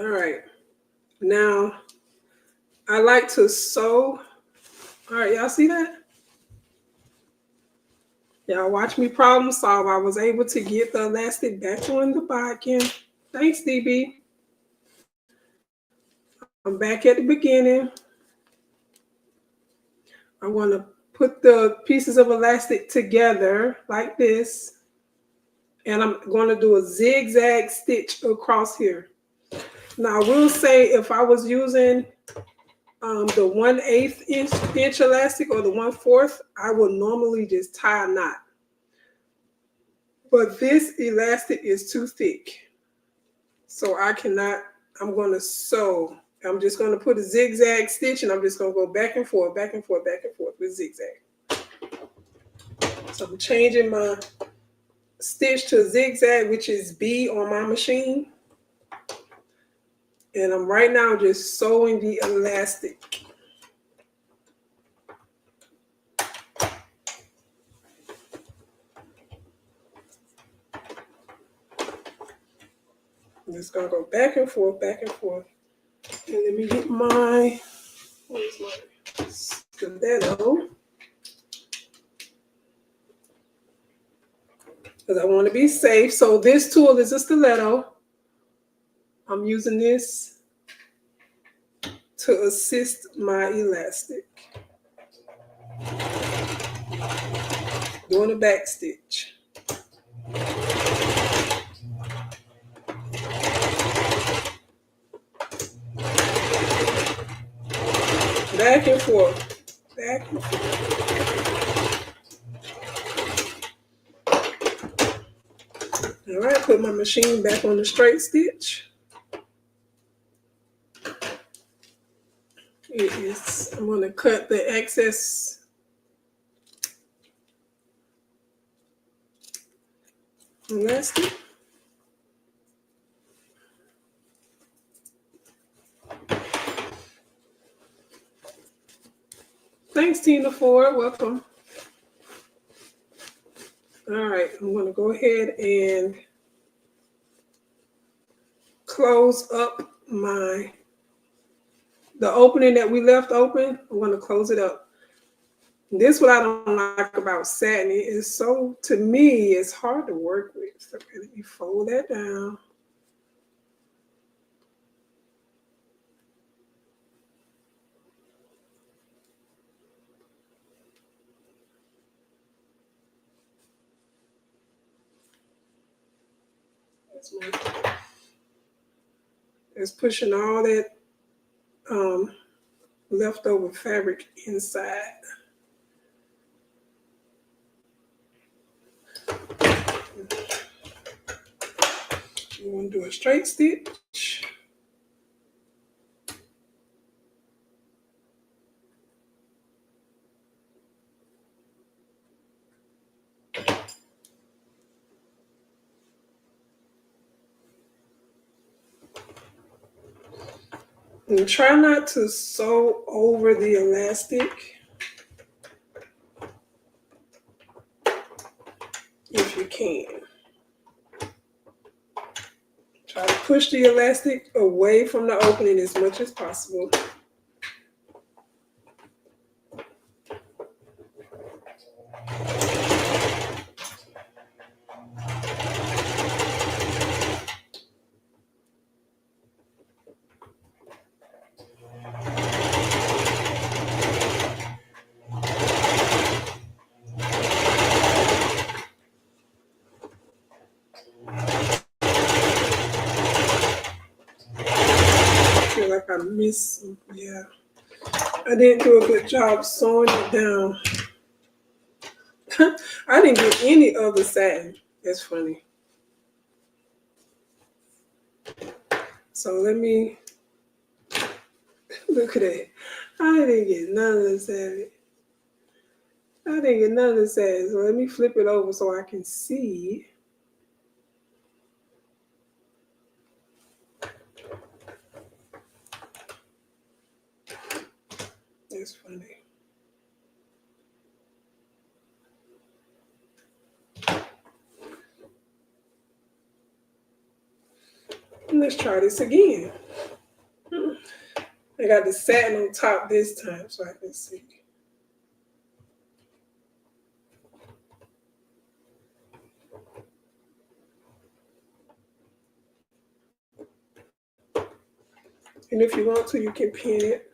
All right. Now, I like to sew. All right, y'all see that? Y'all watch me problem solve. I was able to get the elastic back on the bodkin. Thanks, DB. I'm back at the beginning. I want to put the pieces of elastic together like this. And I'm going to do a zigzag stitch across here. Now, I will say if I was using the 1/8 inch elastic or the 1/4, I would normally just tie a knot. But this elastic is too thick. So I cannot, I'm going to sew. I'm just going to put a zigzag stitch and I'm just going to go back and forth, back and forth, back and forth with zigzag. So I'm changing my stitch to zigzag, which is B on my machine. And I'm right now just sewing the elastic. I'm just going to go back and forth, back and forth. And let me get my, where's my stiletto? Because I want to be safe. So this tool is a stiletto. I'm using this to assist my elastic. Doing a back stitch. Back and forth. Back and forth. All right, put my machine back on the straight stitch. I'm going to cut the excess elastic. Thanks, Tina Ford. Welcome. All right, I'm going to go ahead and close up the opening that we left open. I'm going to close it up. This is what I don't like about satin. It is so, to me, it's hard to work with. So let me fold that down. It's pushing all that leftover fabric inside. You want to do a straight stitch. And try not to sew over the elastic if you can. Try to push the elastic away from the opening as much as possible. Like I missed, yeah. I didn't do a good job sewing it down. I didn't get any other satin. That's funny. So let me look at that. I didn't get none of the satin. I didn't get none of the satin. So let me flip it over so I can see. That's funny. Let's try this again. I got the satin on top this time so I can see. And if you want to, you can pin it.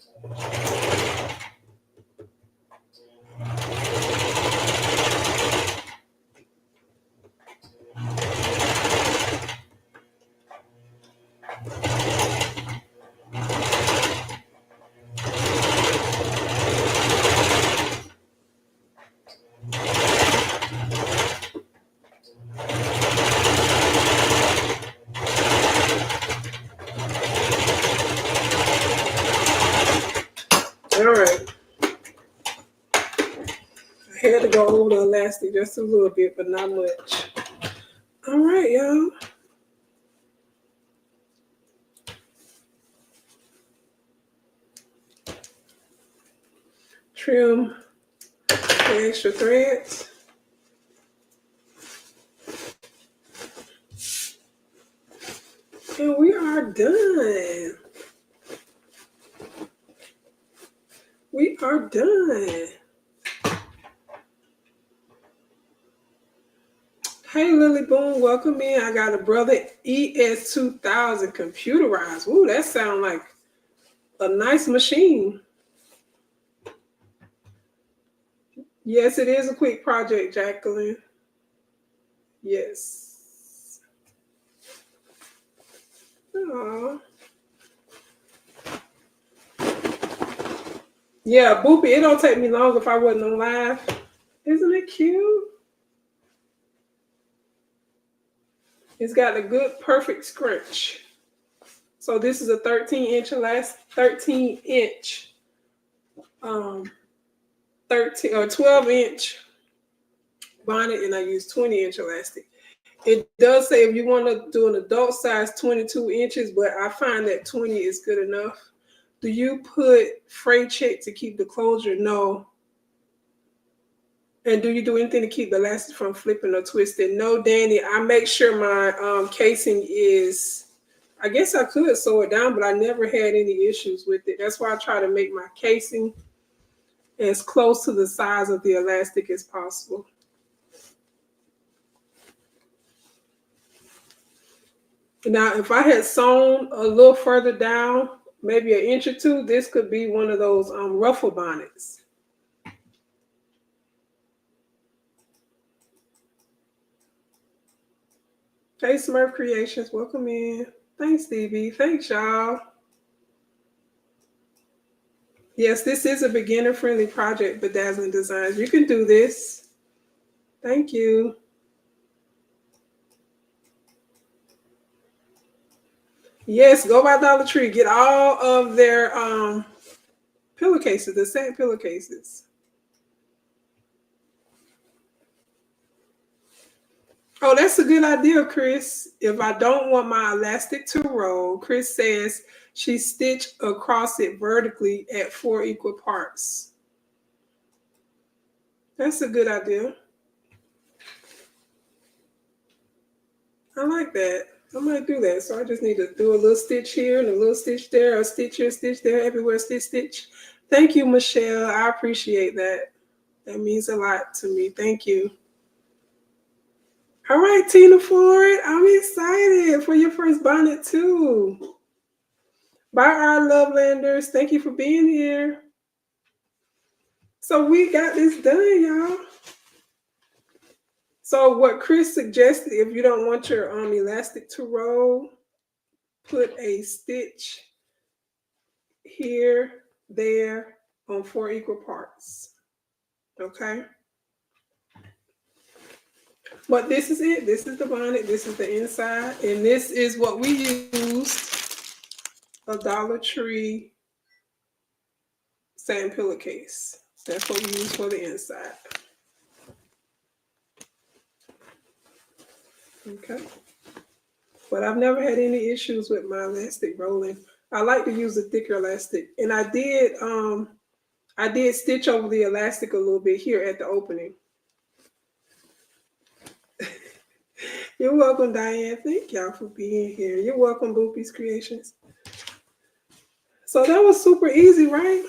All right. I had to go over the elastic just a little bit, but not much. All right, y'all. Trim the extra threads. And we are done. We are done. Hey, Lily Boom, welcome in. I got a brother ES2000 computerized. Ooh, that sounds like a nice machine. Yes, it is a quick project, Jacqueline. Yes. Aww. Yeah, Boopy, it don't take me long if I wasn't on live. Isn't it cute? It's got a good, perfect scrunch. So this is a 13-inch elastic, 13-inch, 13 or 12-inch bonnet, and I use 20-inch elastic. It does say if you want to do an adult size, 22 inches, but I find that 20 is good enough. Do you put fray check to keep the closure? No. And do you do anything to keep the elastic from flipping or twisting? No, Danny. I make sure my casing is, I guess I could sew it down, but I never had any issues with it. That's why I try to make my casing as close to the size of the elastic as possible. Now, if I had sewn a little further down, maybe an inch or two, this could be one of those ruffle bonnets. Hey, Smurf Creations, welcome in. Thanks, Stevie. Thanks, y'all. Yes, this is a beginner-friendly project, Bedazzling Designs. You can do this. Thank you. Yes, go by Dollar Tree. Get all of their pillowcases, the satin pillowcases. Oh, that's a good idea, Chris. If I don't want my elastic to roll, Chris says she stitched across it vertically at 4 equal parts. That's a good idea. I like that. I might do that. So I just need to do a little stitch here and a little stitch there, a stitch here, stitch there, everywhere, stitch, stitch. Thank you, Michelle. I appreciate that. That means a lot to me. Thank you. All right, Tina Ford. I'm excited for your first bonnet too. Bye, our Lovelanders. Thank you for being here. So we got this done, y'all. So what Chris suggested, if you don't want your elastic to roll, put a stitch here, there, on 4 equal parts. Okay. But this is it. This is the bonnet. This is the inside. And this is what we used, a Dollar Tree satin pillowcase. That's what we use for the inside. Okay. But I've never had any issues with my elastic rolling. I like to use a thicker elastic. And I did stitch over the elastic a little bit here at the opening. You're welcome, Diane. Thank y'all for being here. You're welcome, Boopy's Creations. So that was super easy, right?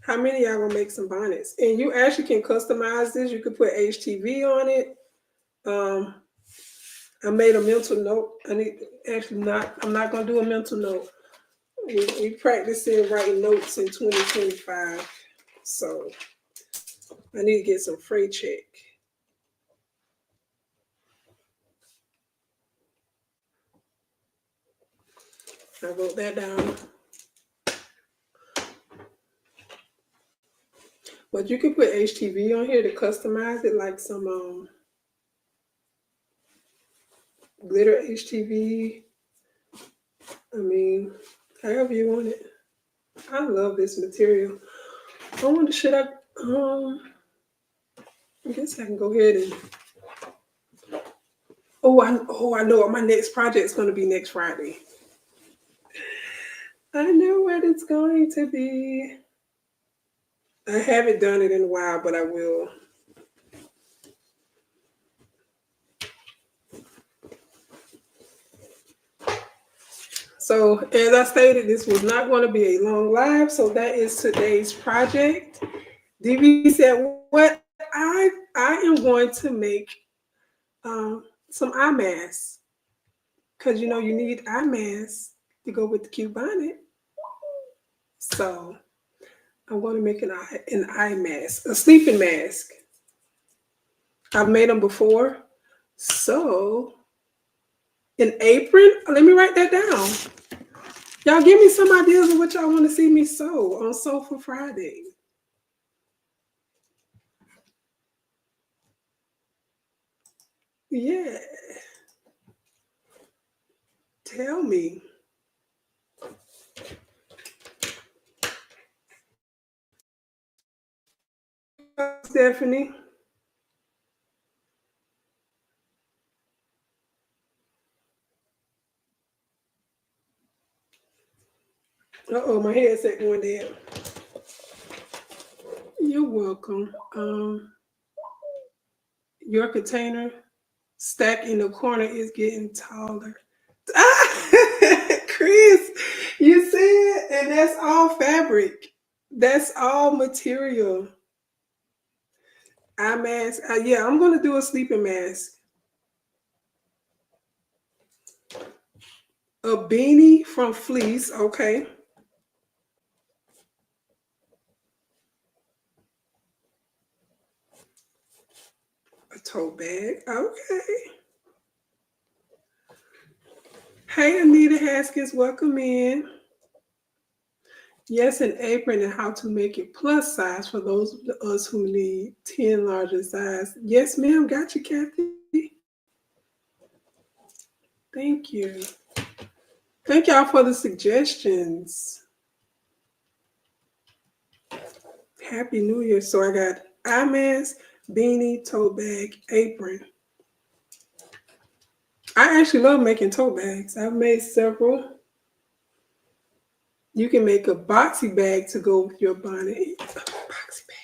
How many of y'all gonna make some bonnets? And you actually can customize this. You could put HTV on it. Um, I made a mental note. I need actually not. I'm not gonna do a mental note. We practicing writing notes in 2025, so I need to get some freight check. I wrote that down. But you can put HTV on here to customize it, like some glitter HTV. I mean, however you want it. I love this material. I wonder, should I guess I can go ahead and. I know what my next project is going to be next Friday. I know what it's going to be. I haven't done it in a while, but I will. So, as I stated, this was not going to be a long live. So that is today's project. DV said, "What I am going to make some eye masks, because you know you need eye masks to go with the cute bonnet. So I'm going to make an eye mask, a sleeping mask. I've made them before. So an apron. Let me write that down. Y'all give me some ideas of what y'all want to see me sew on Sew for Friday. Yeah. Tell me. Stephanie. Uh-oh, my headset going down. You're welcome. Your container stack in the corner is getting taller. Chris, you see it? And that's all fabric. That's all material. Eye mask. Yeah, I'm going to do a sleeping mask. A beanie from fleece. Okay. A tote bag. Okay. Hey, Anita Haskins, welcome in. Yes, an apron and how to make it plus size for those of us who need 10 larger size. Yes, ma'am. Got you, Kathy. Thank you. Thank y'all for the suggestions. Happy New Year. So I got eye mask, beanie, tote bag, apron. I actually love making tote bags. I've made several. You can make a boxy bag to go with your bonnet. Boxy bag.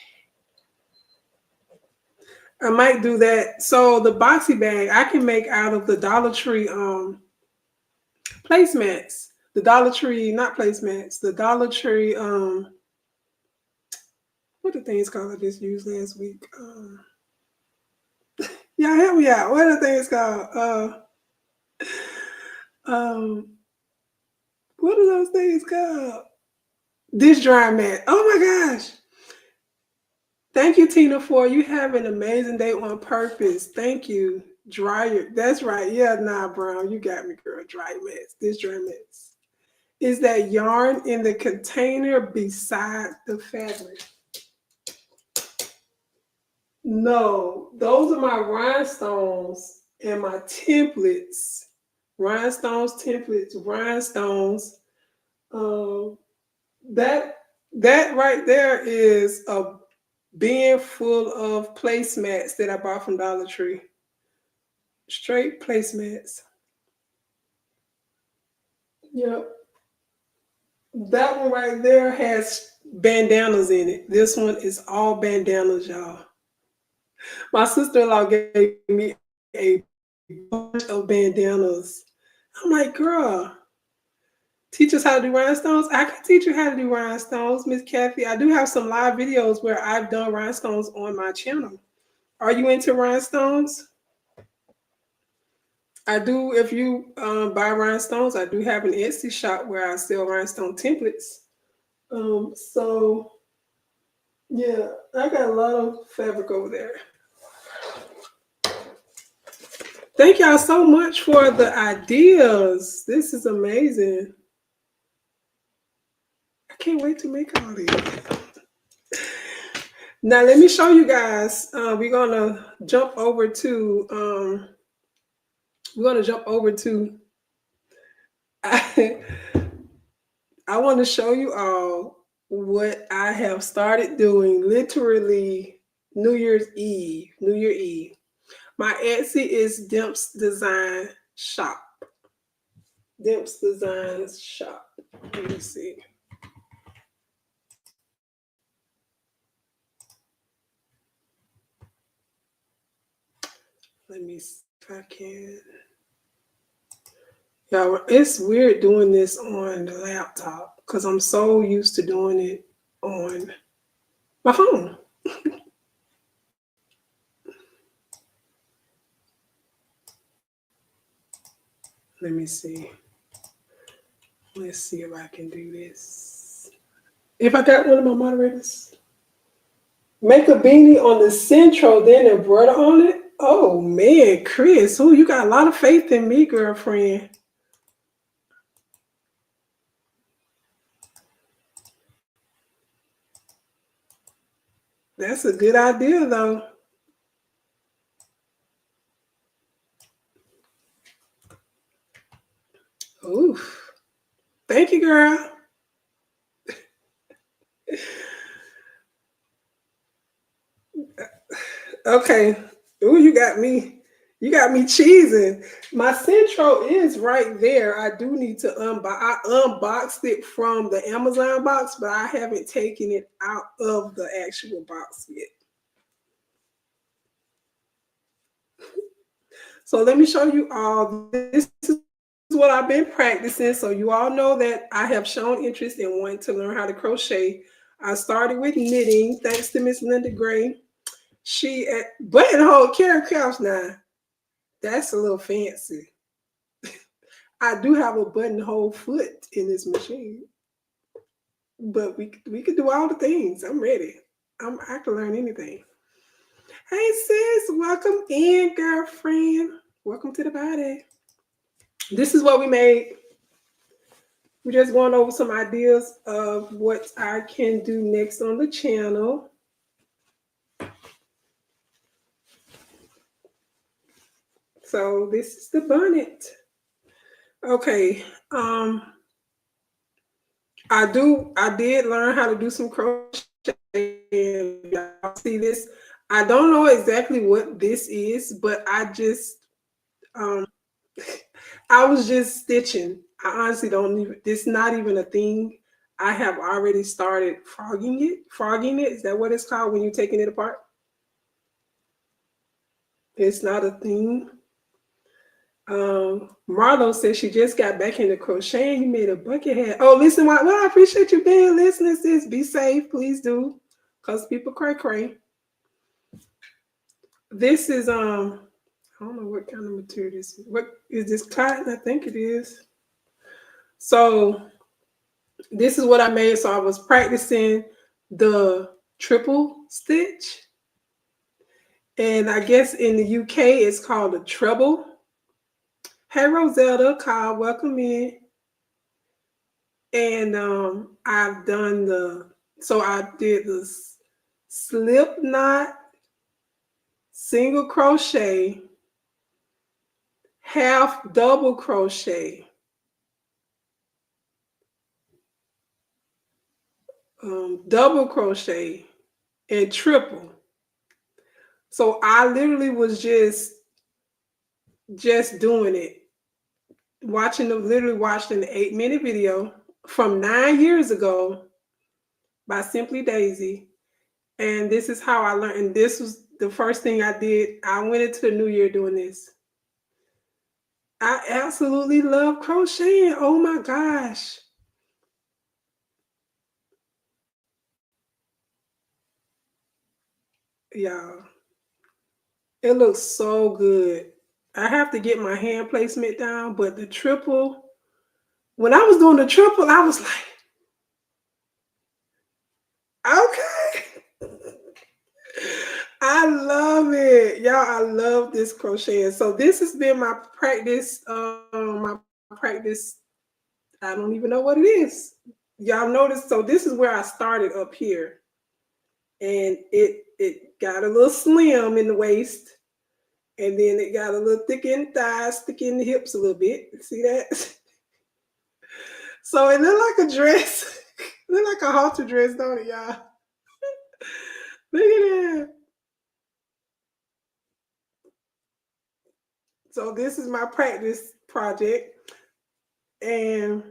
I might do that. So the boxy bag I can make out of the Dollar Tree placemats. The Dollar Tree, not placemats, the Dollar Tree what the things called I just used last week? Y'all help me out. What are the things called? Um what are those things called? Dish drying mat. Oh my gosh. Thank you, Tina, for you have an amazing day on purpose. Thank you. Dryer. That's right. Yeah, nah, Brown. You got me, girl. Dry mats. This dry mats. Is that yarn in the container beside the fabric? No, those are my rhinestones and my templates. Rhinestones, templates, rhinestones. Um, that right there is a bin full of placemats that I bought from Dollar Tree. Straight placemats. Yep. That one right there has bandanas in it. This one is all bandanas, y'all. My sister-in-law gave me a bunch of bandanas. I'm like, girl, Teach us how to do rhinestones. I can teach you how to do rhinestones, Miss Kathy. I do have some live videos where I've done rhinestones on my channel. Are you into rhinestones? I do. If you buy rhinestones, I do have an Etsy shop where I sell rhinestone templates. So yeah, I got a lot of fabric over there. Thank y'all so much for the ideas. This is amazing. I can't wait to make all these. Now let me show you guys. We're gonna jump over to. I want to show you all what I have started doing. Literally, New Year Eve. My Etsy is Dimps Design Shop. Dimps Design Shop. Let me see. Let me see if I can. Yeah, it's weird doing this on the laptop because I'm so used to doing it on my phone. Let me see. Let's see if I can do this. If I got one of my moderators. Make a beanie on the central, then embroider on it. Oh man, Chris, you got a lot of faith in me, girlfriend. That's a good idea, though. Oof. Thank you, girl. Okay. Ooh, you got me. You got me cheesing. My Centro is right there. I do need to unbox. I unboxed it from the Amazon box, but I haven't taken it out of the actual box yet. So let me show you all. This is what I've been practicing. So you all know that I have shown interest in wanting to learn how to crochet. I started with knitting, thanks to Miss Linda Gray. She at buttonhole carry crafts now. That's a little fancy. I do have a buttonhole foot in this machine, but we could do all the things. I'm ready. I can learn anything. Hey sis, welcome in, girlfriend. Welcome to the body. This is what we made. We're just going over some ideas of what I can do next on the channel. So this is the bonnet. Okay. I did learn how to do some crochet. Y'all see this? I don't know exactly what this is, but I was just stitching. I honestly don't even, it's not even a thing. I have already started frogging it. Frogging it, is that what it's called when you're taking it apart? It's not a thing. Marlo says she just got back into crocheting. You made a bucket hat. Oh, listen, well, I appreciate you being listening, sis. Be safe, please do, because people cray. This is I don't know what kind of material this is. What is this, cotton? I think it is. So this is what I made. So I was practicing the triple stitch, and I guess in the UK it's called a treble. Hey Rosetta, Kyle, welcome in. And I've done I did the slip knot, single crochet, half double crochet, double crochet, and triple. So I literally was just doing it, literally watching the 8-minute video from 9 years ago by Simply Daisy. And this is how I learned. And this was the first thing I did. I went into the new year doing this. I absolutely love crocheting. Oh my gosh. Y'all. It looks so good. I have to get my hand placement down, but the triple, when I was doing the triple, I was like, okay. I love it. Y'all, I love this crochet. So this has been my practice. My practice, I don't even know what it is. Y'all notice, so this is where I started up here. And it got a little slim in the waist. And then it got a little thick in the thighs, thick in the hips a little bit. See that? So it looked like a dress. It looked like a halter dress, don't it, y'all? Look at that. So this is my practice project. And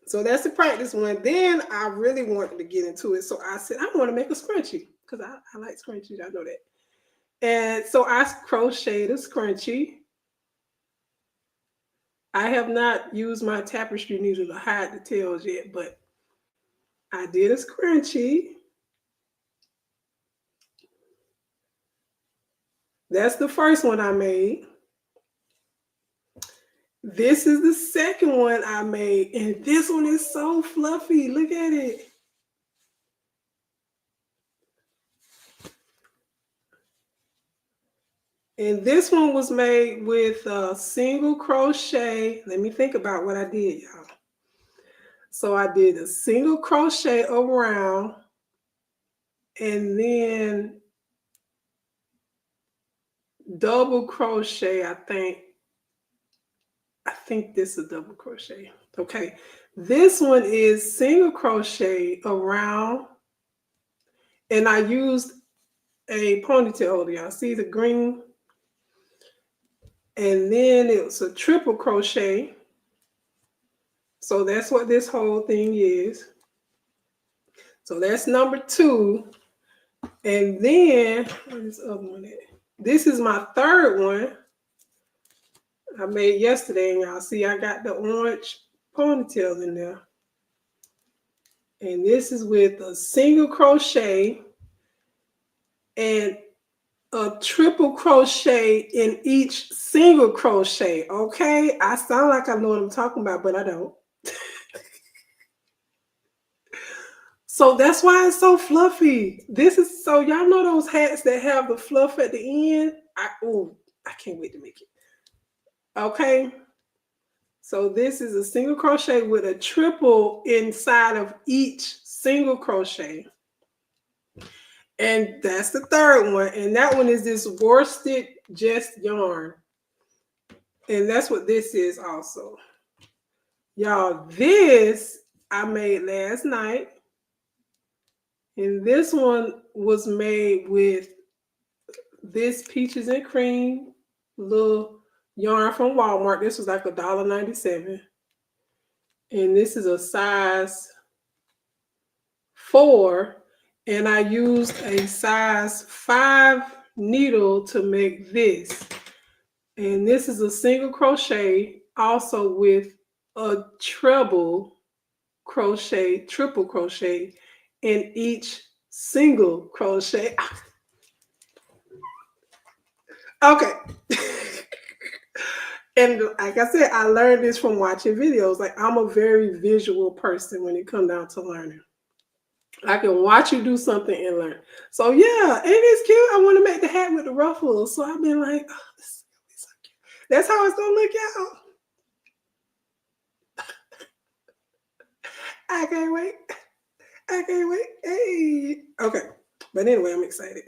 so that's the practice one. Then I really wanted to get into it. So I said, I want to make a scrunchie because I like scrunchies. I know that. And so I crocheted a scrunchie. I have not used my tapestry needle to hide the tails yet, but I did a scrunchie. That's the first one I made. This is the second one I made, and this one is so fluffy. Look at it. And this one was made with a single crochet. Let me think about what I did, y'all. So I did a single crochet around, and then double crochet, I think this is double crochet. Okay. This one is single crochet around, and I used a ponytail holder. Y'all see the green? And then it's a triple crochet. So that's what this whole thing is. So that's number 2. And then, what is the other one at? This is my third one I made yesterday. And y'all see I got the orange ponytails in there. And this is with a single crochet and a triple crochet in each single crochet. Okay, I sound like I know what I'm talking about, but I don't. So that's why it's so fluffy. This is so y'all know those hats that have the fluff at the end. I can't wait to make it. Okay. So this is a single crochet with a triple inside of each single crochet. And that's the third one. And that one is this worsted just yarn. And that's what this is also. Y'all, this I made last night. And this one was made with this peaches and cream little yarn from Walmart. This was like $1.97. And this is a size 4. And I used a size 5 needle to make this. And this is a single crochet also with a treble crochet, triple crochet in each single crochet. Okay. And like I said, I learned this from watching videos. Like I'm a very visual person when it comes down to learning. I can watch you do something and learn. So yeah, and it's cute. I want to make the hat with the ruffles. So I've been like, oh, this is gonna be so cute. That's how it's gonna look, y'all. I can't wait. I can't wait. Hey. Okay. But anyway, I'm excited.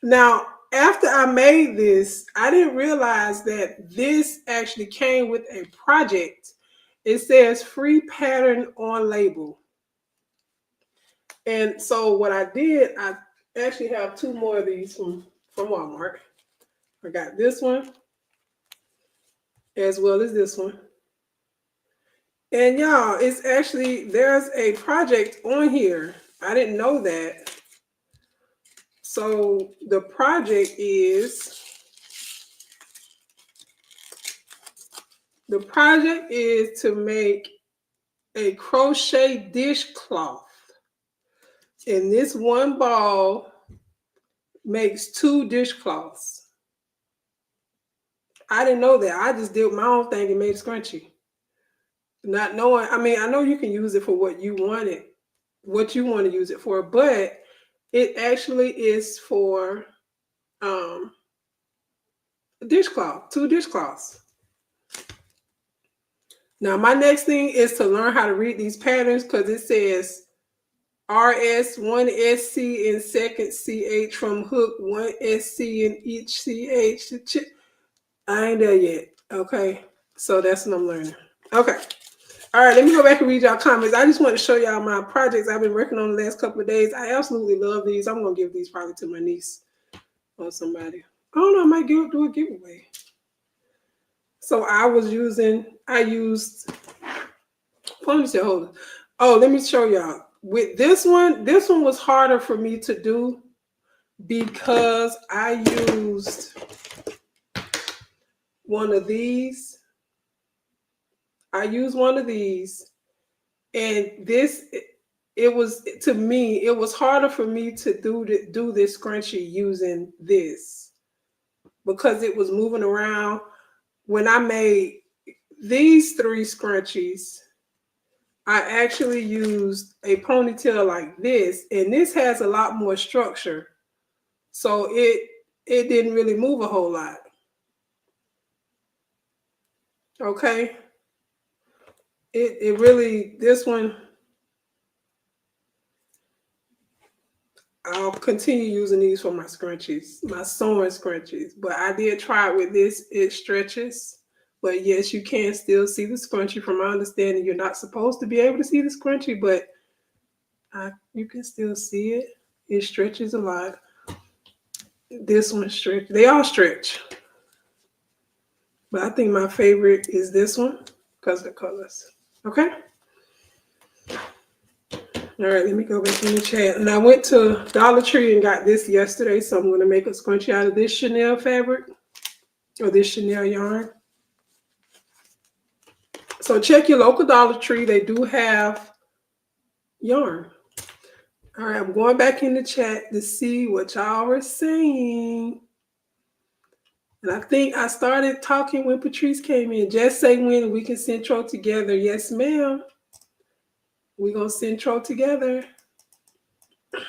Now, after I made this, I didn't realize that this actually came with a project. It says free pattern on label. And so what I did, I actually have 2 more of these from Walmart. I got this one as well as this one. And y'all, it's actually, there's a project on here. I didn't know that. So the project is to make a crochet dishcloth. And this one ball makes 2 dishcloths. I didn't know that. I just did my own thing and made a scrunchie. Not knowing, I mean, I know you can use it for what you want to use it for, but it actually is for dishcloth, 2 dishcloths. Now, my next thing is to learn how to read these patterns because it says RS, 1 SC in second CH from hook, 1 SC in each CH. I ain't there yet. Okay. So that's what I'm learning. Okay. All right. Let me go back and read y'all comments. I just want to show y'all my projects I've been working on the last couple of days. I absolutely love these. I'm going to give these probably to my niece or somebody. I don't know. I might do a giveaway. So I used ponytail holders. Oh, let me show y'all. With this one was harder for me to do because I used one of these. And this, it was, to me, it was harder for me to do this scrunchie using this because it was moving around. When I made these 3 scrunchies, I actually used a ponytail like this, and this has a lot more structure. So it didn't really move a whole lot. Okay. It really, this one, I'll continue using these for my scrunchies, my sewing scrunchies. But I did try it with this. It stretches. But yes, you can still see the scrunchie. From my understanding, you're not supposed to be able to see the scrunchie, but you can still see it. It stretches a lot. This one stretch. They all stretch. But I think my favorite is this one because of the colors. Okay? All right, let me go back in the chat. And I went to Dollar Tree and got this yesterday, so I'm going to make a scrunchie out of this Chanel fabric or this Chanel yarn. So check your local Dollar Tree. They do have yarn. All right, I'm going back in the chat to see what y'all are saying. And I think I started talking when Patrice came in. Just say when we can centro together. Yes, ma'am. We're going to centro together. Let's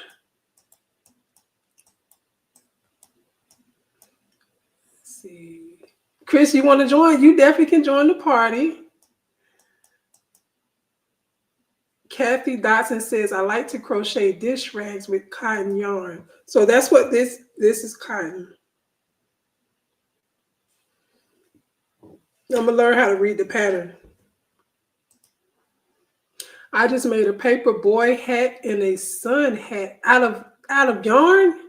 see. Chris, you want to join? You definitely can join the party. Kathy Dotson says, I like to crochet dish rags with cotton yarn. So that's what this is, cotton. I'm going to learn how to read the pattern. I just made a paper boy hat and a sun hat out of yarn.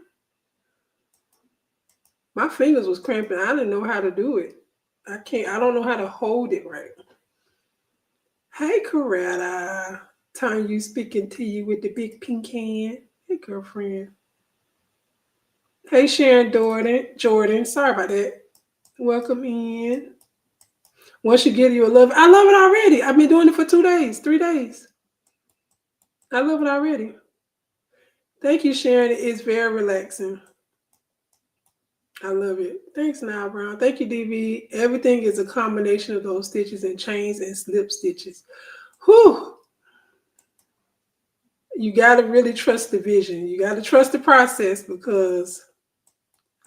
My fingers was cramping. I didn't know how to do it. I don't know how to hold it right. Hey, Coretta. Time you speaking to you with the big pink hand. Hey, girlfriend. Hey, Sharon Jordan. Sorry about that. Welcome in. Once you get it, you'll love it. I love it already. I've been doing it for 2 days, 3 days. I love it already. Thank you, Sharon. It's very relaxing. I love it. Thanks, Now Brown. Thank you, DV. Everything is a combination of those stitches and chains and slip stitches. Whew. You got to really trust the vision. You got to trust the process because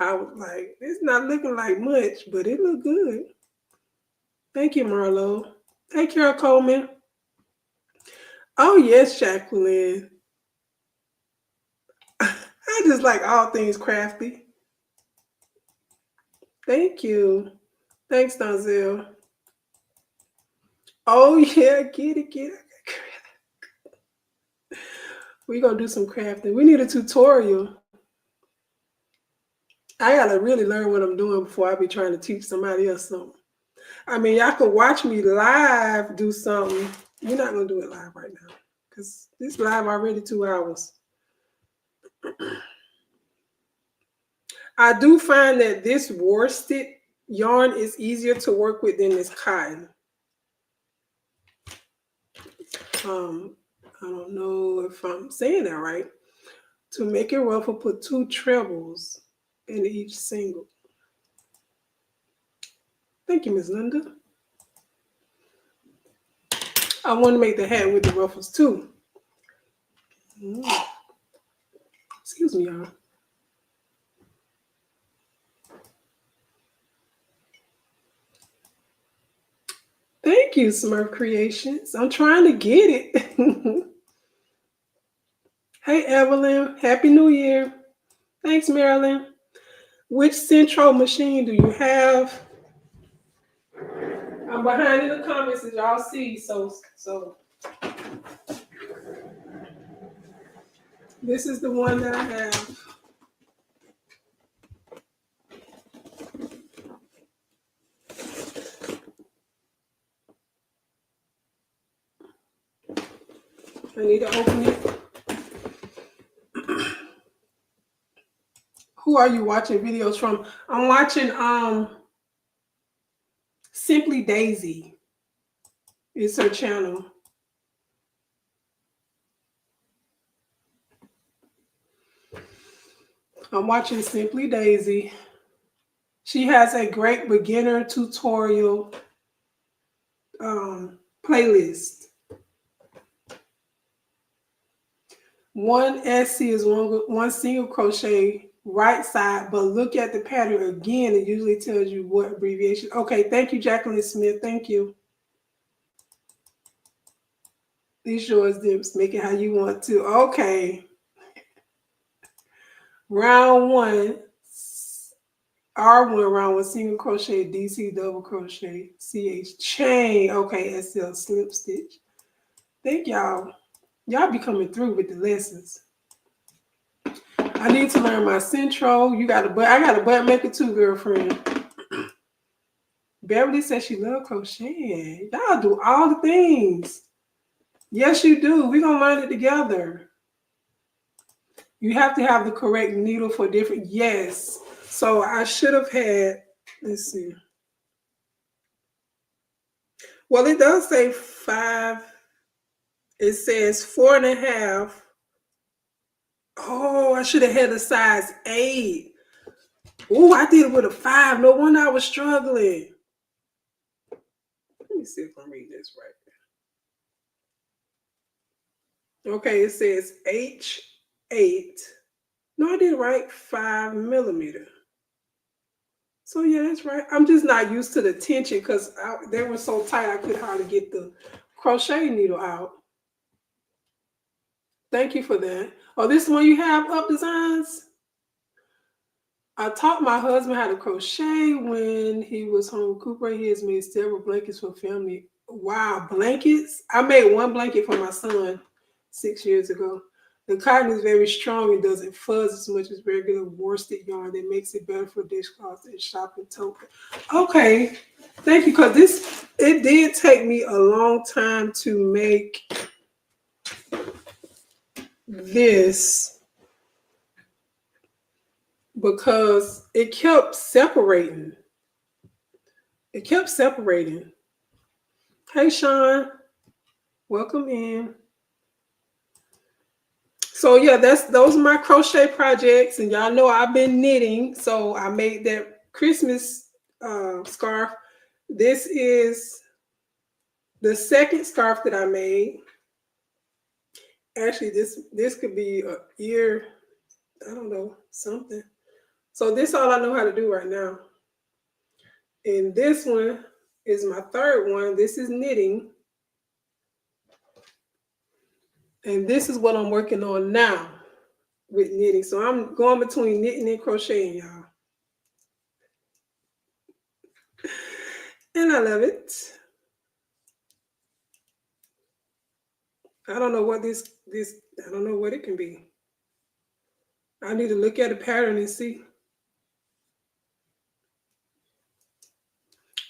I was like, it's not looking like much, but it looked good. Thank you, Marlo. Hey, Carol Coleman. Oh, yes, Jacqueline. I just like all things crafty. Thank you. Thanks, Donzel. Oh, yeah, get it. We're going to do some crafting. We need a tutorial. I got to really learn what I'm doing before I be trying to teach somebody else something. I mean, y'all could watch me live do something. We're not going to do it live right now because this live already 2 hours. I do find that this worsted yarn is easier to work with than this cotton. I don't know if I'm saying that right. To make a ruffle, put 2 trebles in each single. Thank you, Miss Linda. I want to make the hat with the ruffles too. Excuse me, y'all. Thank you, Smurf Creations. I'm trying to get it. Hey, Evelyn. Happy New Year. Thanks, Marilyn. Which Centro machine do you have? I'm behind in the comments as y'all see. So this is the one that I have. I need to open it. Who are you watching videos from? I'm watching Simply Daisy. It's her channel. I'm watching Simply Daisy. She has a great beginner tutorial playlist. One SC is one single crochet right side, but look at the pattern again. It usually tells you what abbreviation. Okay, thank you, Jacqueline Smith. Thank you. These yours, Dips. Make it how you want to. Okay. Round 1. R1 round 1 single crochet, DC double crochet, CH chain. Okay, SL slip stitch. Thank y'all. Y'all be coming through with the lessons. I need to learn my centro. I got a butt maker too, girlfriend. Beverly says she love crocheting. Y'all do all the things. Yes, you do. We're gonna learn it together. You have to have the correct needle for different. Yes. So I should have had. Let's see. Well, it does say 5. It says 4.5. Oh, I should have had a size 8. Oh, I did it with a 5. No wonder I was struggling. Let me see if I'm reading this right. Okay, it says H8. No, I did it right. 5 millimeter. So yeah, that's right. I'm just not used to the tension because they were so tight I could hardly get the crochet needle out. Thank you for that. Oh, this one you have up designs? I taught my husband how to crochet when he was home recuperating. He has made several blankets for family. Wow, blankets? I made one blanket for my son 6 years ago. The cotton is very strong and doesn't fuzz as much as regular worsted yarn. That makes it better for dishcloths and shopping tote. Okay, thank you. Because it did take me a long time to make this because it kept separating. It kept separating. Hey, Sean, welcome in. So yeah, those are my crochet projects, and y'all know I've been knitting. So I made that Christmas scarf. This is the second scarf that I made. Actually, this could be a ear, I don't know, something. So this is all I know how to do right now. And this one is my third one. This is knitting. And this is what I'm working on now with knitting. So I'm going between knitting and crocheting, y'all. And I love it. I don't know what I don't know what it can be. I need to look at the pattern and see.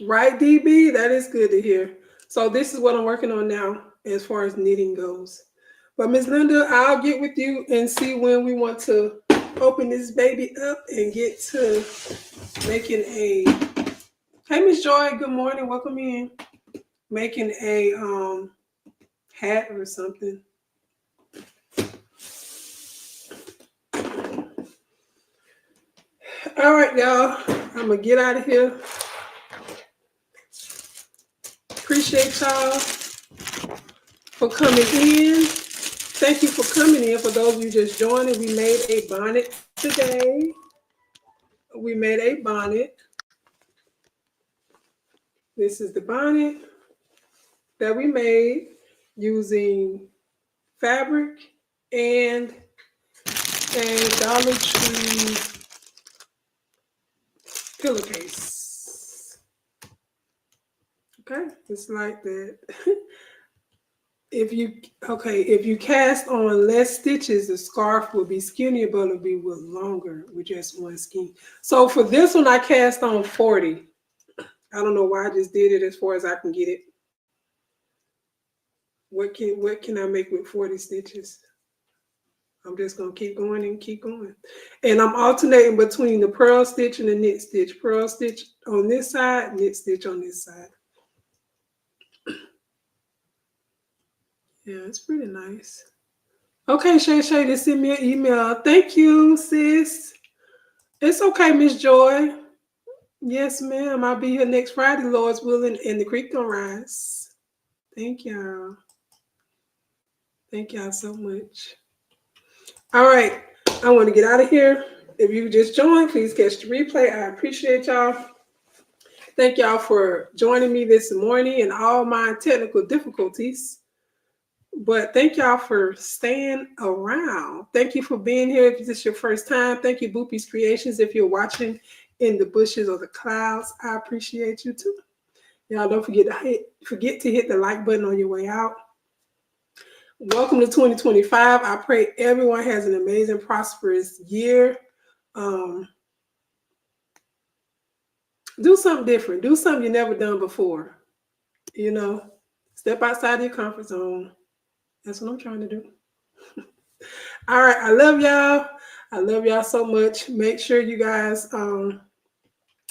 Right, DB? That is good to hear. So this is what I'm working on now as far as knitting goes. But Miss Linda, I'll get with you and see when we want to open this baby up and get to making a... Hey, Miss Joy, good morning. Welcome in. Making a hat or something. All right, y'all. I'm going to get out of here. Appreciate y'all for coming in. Thank you for coming in. For those of you just joining, we made a bonnet today. We made a bonnet. This is the bonnet that we made using fabric and a Dollar Tree pillowcase. Okay, just like that. If you cast on less stitches, the scarf will be skinnier, but it'll be with longer with just one skein. So for this one, I cast on 40. I don't know why I just did it as far as I can get it. What can I make with 40 stitches? I'm just gonna keep going and keep going. And I'm alternating between the purl stitch and the knit stitch. Purl stitch on this side, knit stitch on this side. Yeah, it's pretty nice. Okay, Shay, just send me an email. Thank you, sis. It's okay, Miss Joy. Yes, ma'am. I'll be here next Friday, Lord's willing, and the creek don't rise. Thank y'all. Thank y'all so much. All right. I want to get out of here. If you just joined, please catch the replay. I appreciate y'all. Thank y'all for joining me this morning and all my technical difficulties. But thank y'all for staying around. Thank you for being here. If this is your first time, thank you, Boopie's Creations. If you're watching in the bushes or the clouds, I appreciate you too. Y'all don't forget to hit the like button on your way out. Welcome to 2025. I pray everyone has an amazing, prosperous year. Do something different. Do something you've never done before. You know, step outside your comfort zone. That's what I'm trying to do. All right. I love y'all. I love y'all so much. Make sure you guys,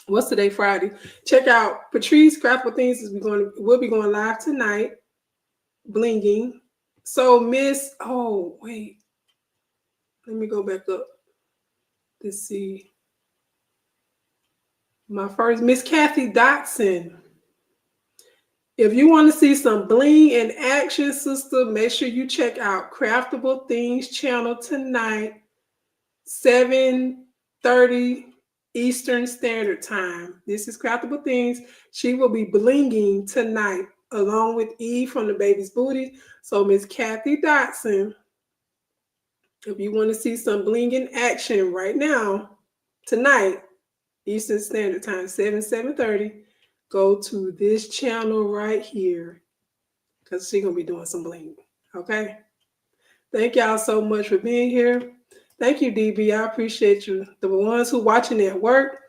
what's today? Friday. Check out Patrice Craftful Things. We'll be going live tonight. Blinging. So wait. Let me go back up to see. My first, Miss Kathy Dotson. If you want to see some bling in action, sister, make sure you check out Craftable Things channel tonight, 7:30 Eastern Standard Time. This is Craftable Things. She will be blinging tonight along with Eve from the Baby's Booty. So Miss Kathy Dotson, if you want to see some bling in action right now, tonight, Eastern Standard Time, 7:30. Go to this channel right here because she's going to be doing some bling. Okay? Thank y'all so much for being here. Thank you, DB. I appreciate you. The ones who watching at work,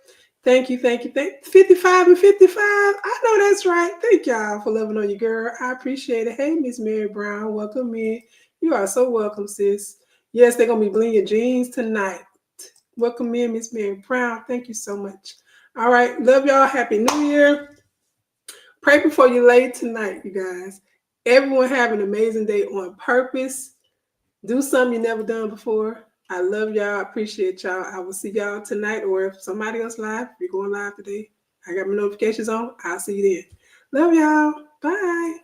thank you. 55 and 55. I know that's right. Thank y'all for loving on your girl. I appreciate it. Hey, Miss Mary Brown, welcome in. You are so welcome, sis. Yes, they're going to be blinging jeans tonight. Welcome in, Miss Mary Brown. Thank you so much. All right. Love y'all. Happy New Year. Pray before you lay tonight, you guys. Everyone have an amazing day on purpose. Do something you never done before. I love y'all. I appreciate y'all. I will see y'all tonight, or if somebody else live, if you're going live today, I got my notifications on. I'll see you then. Love y'all. Bye.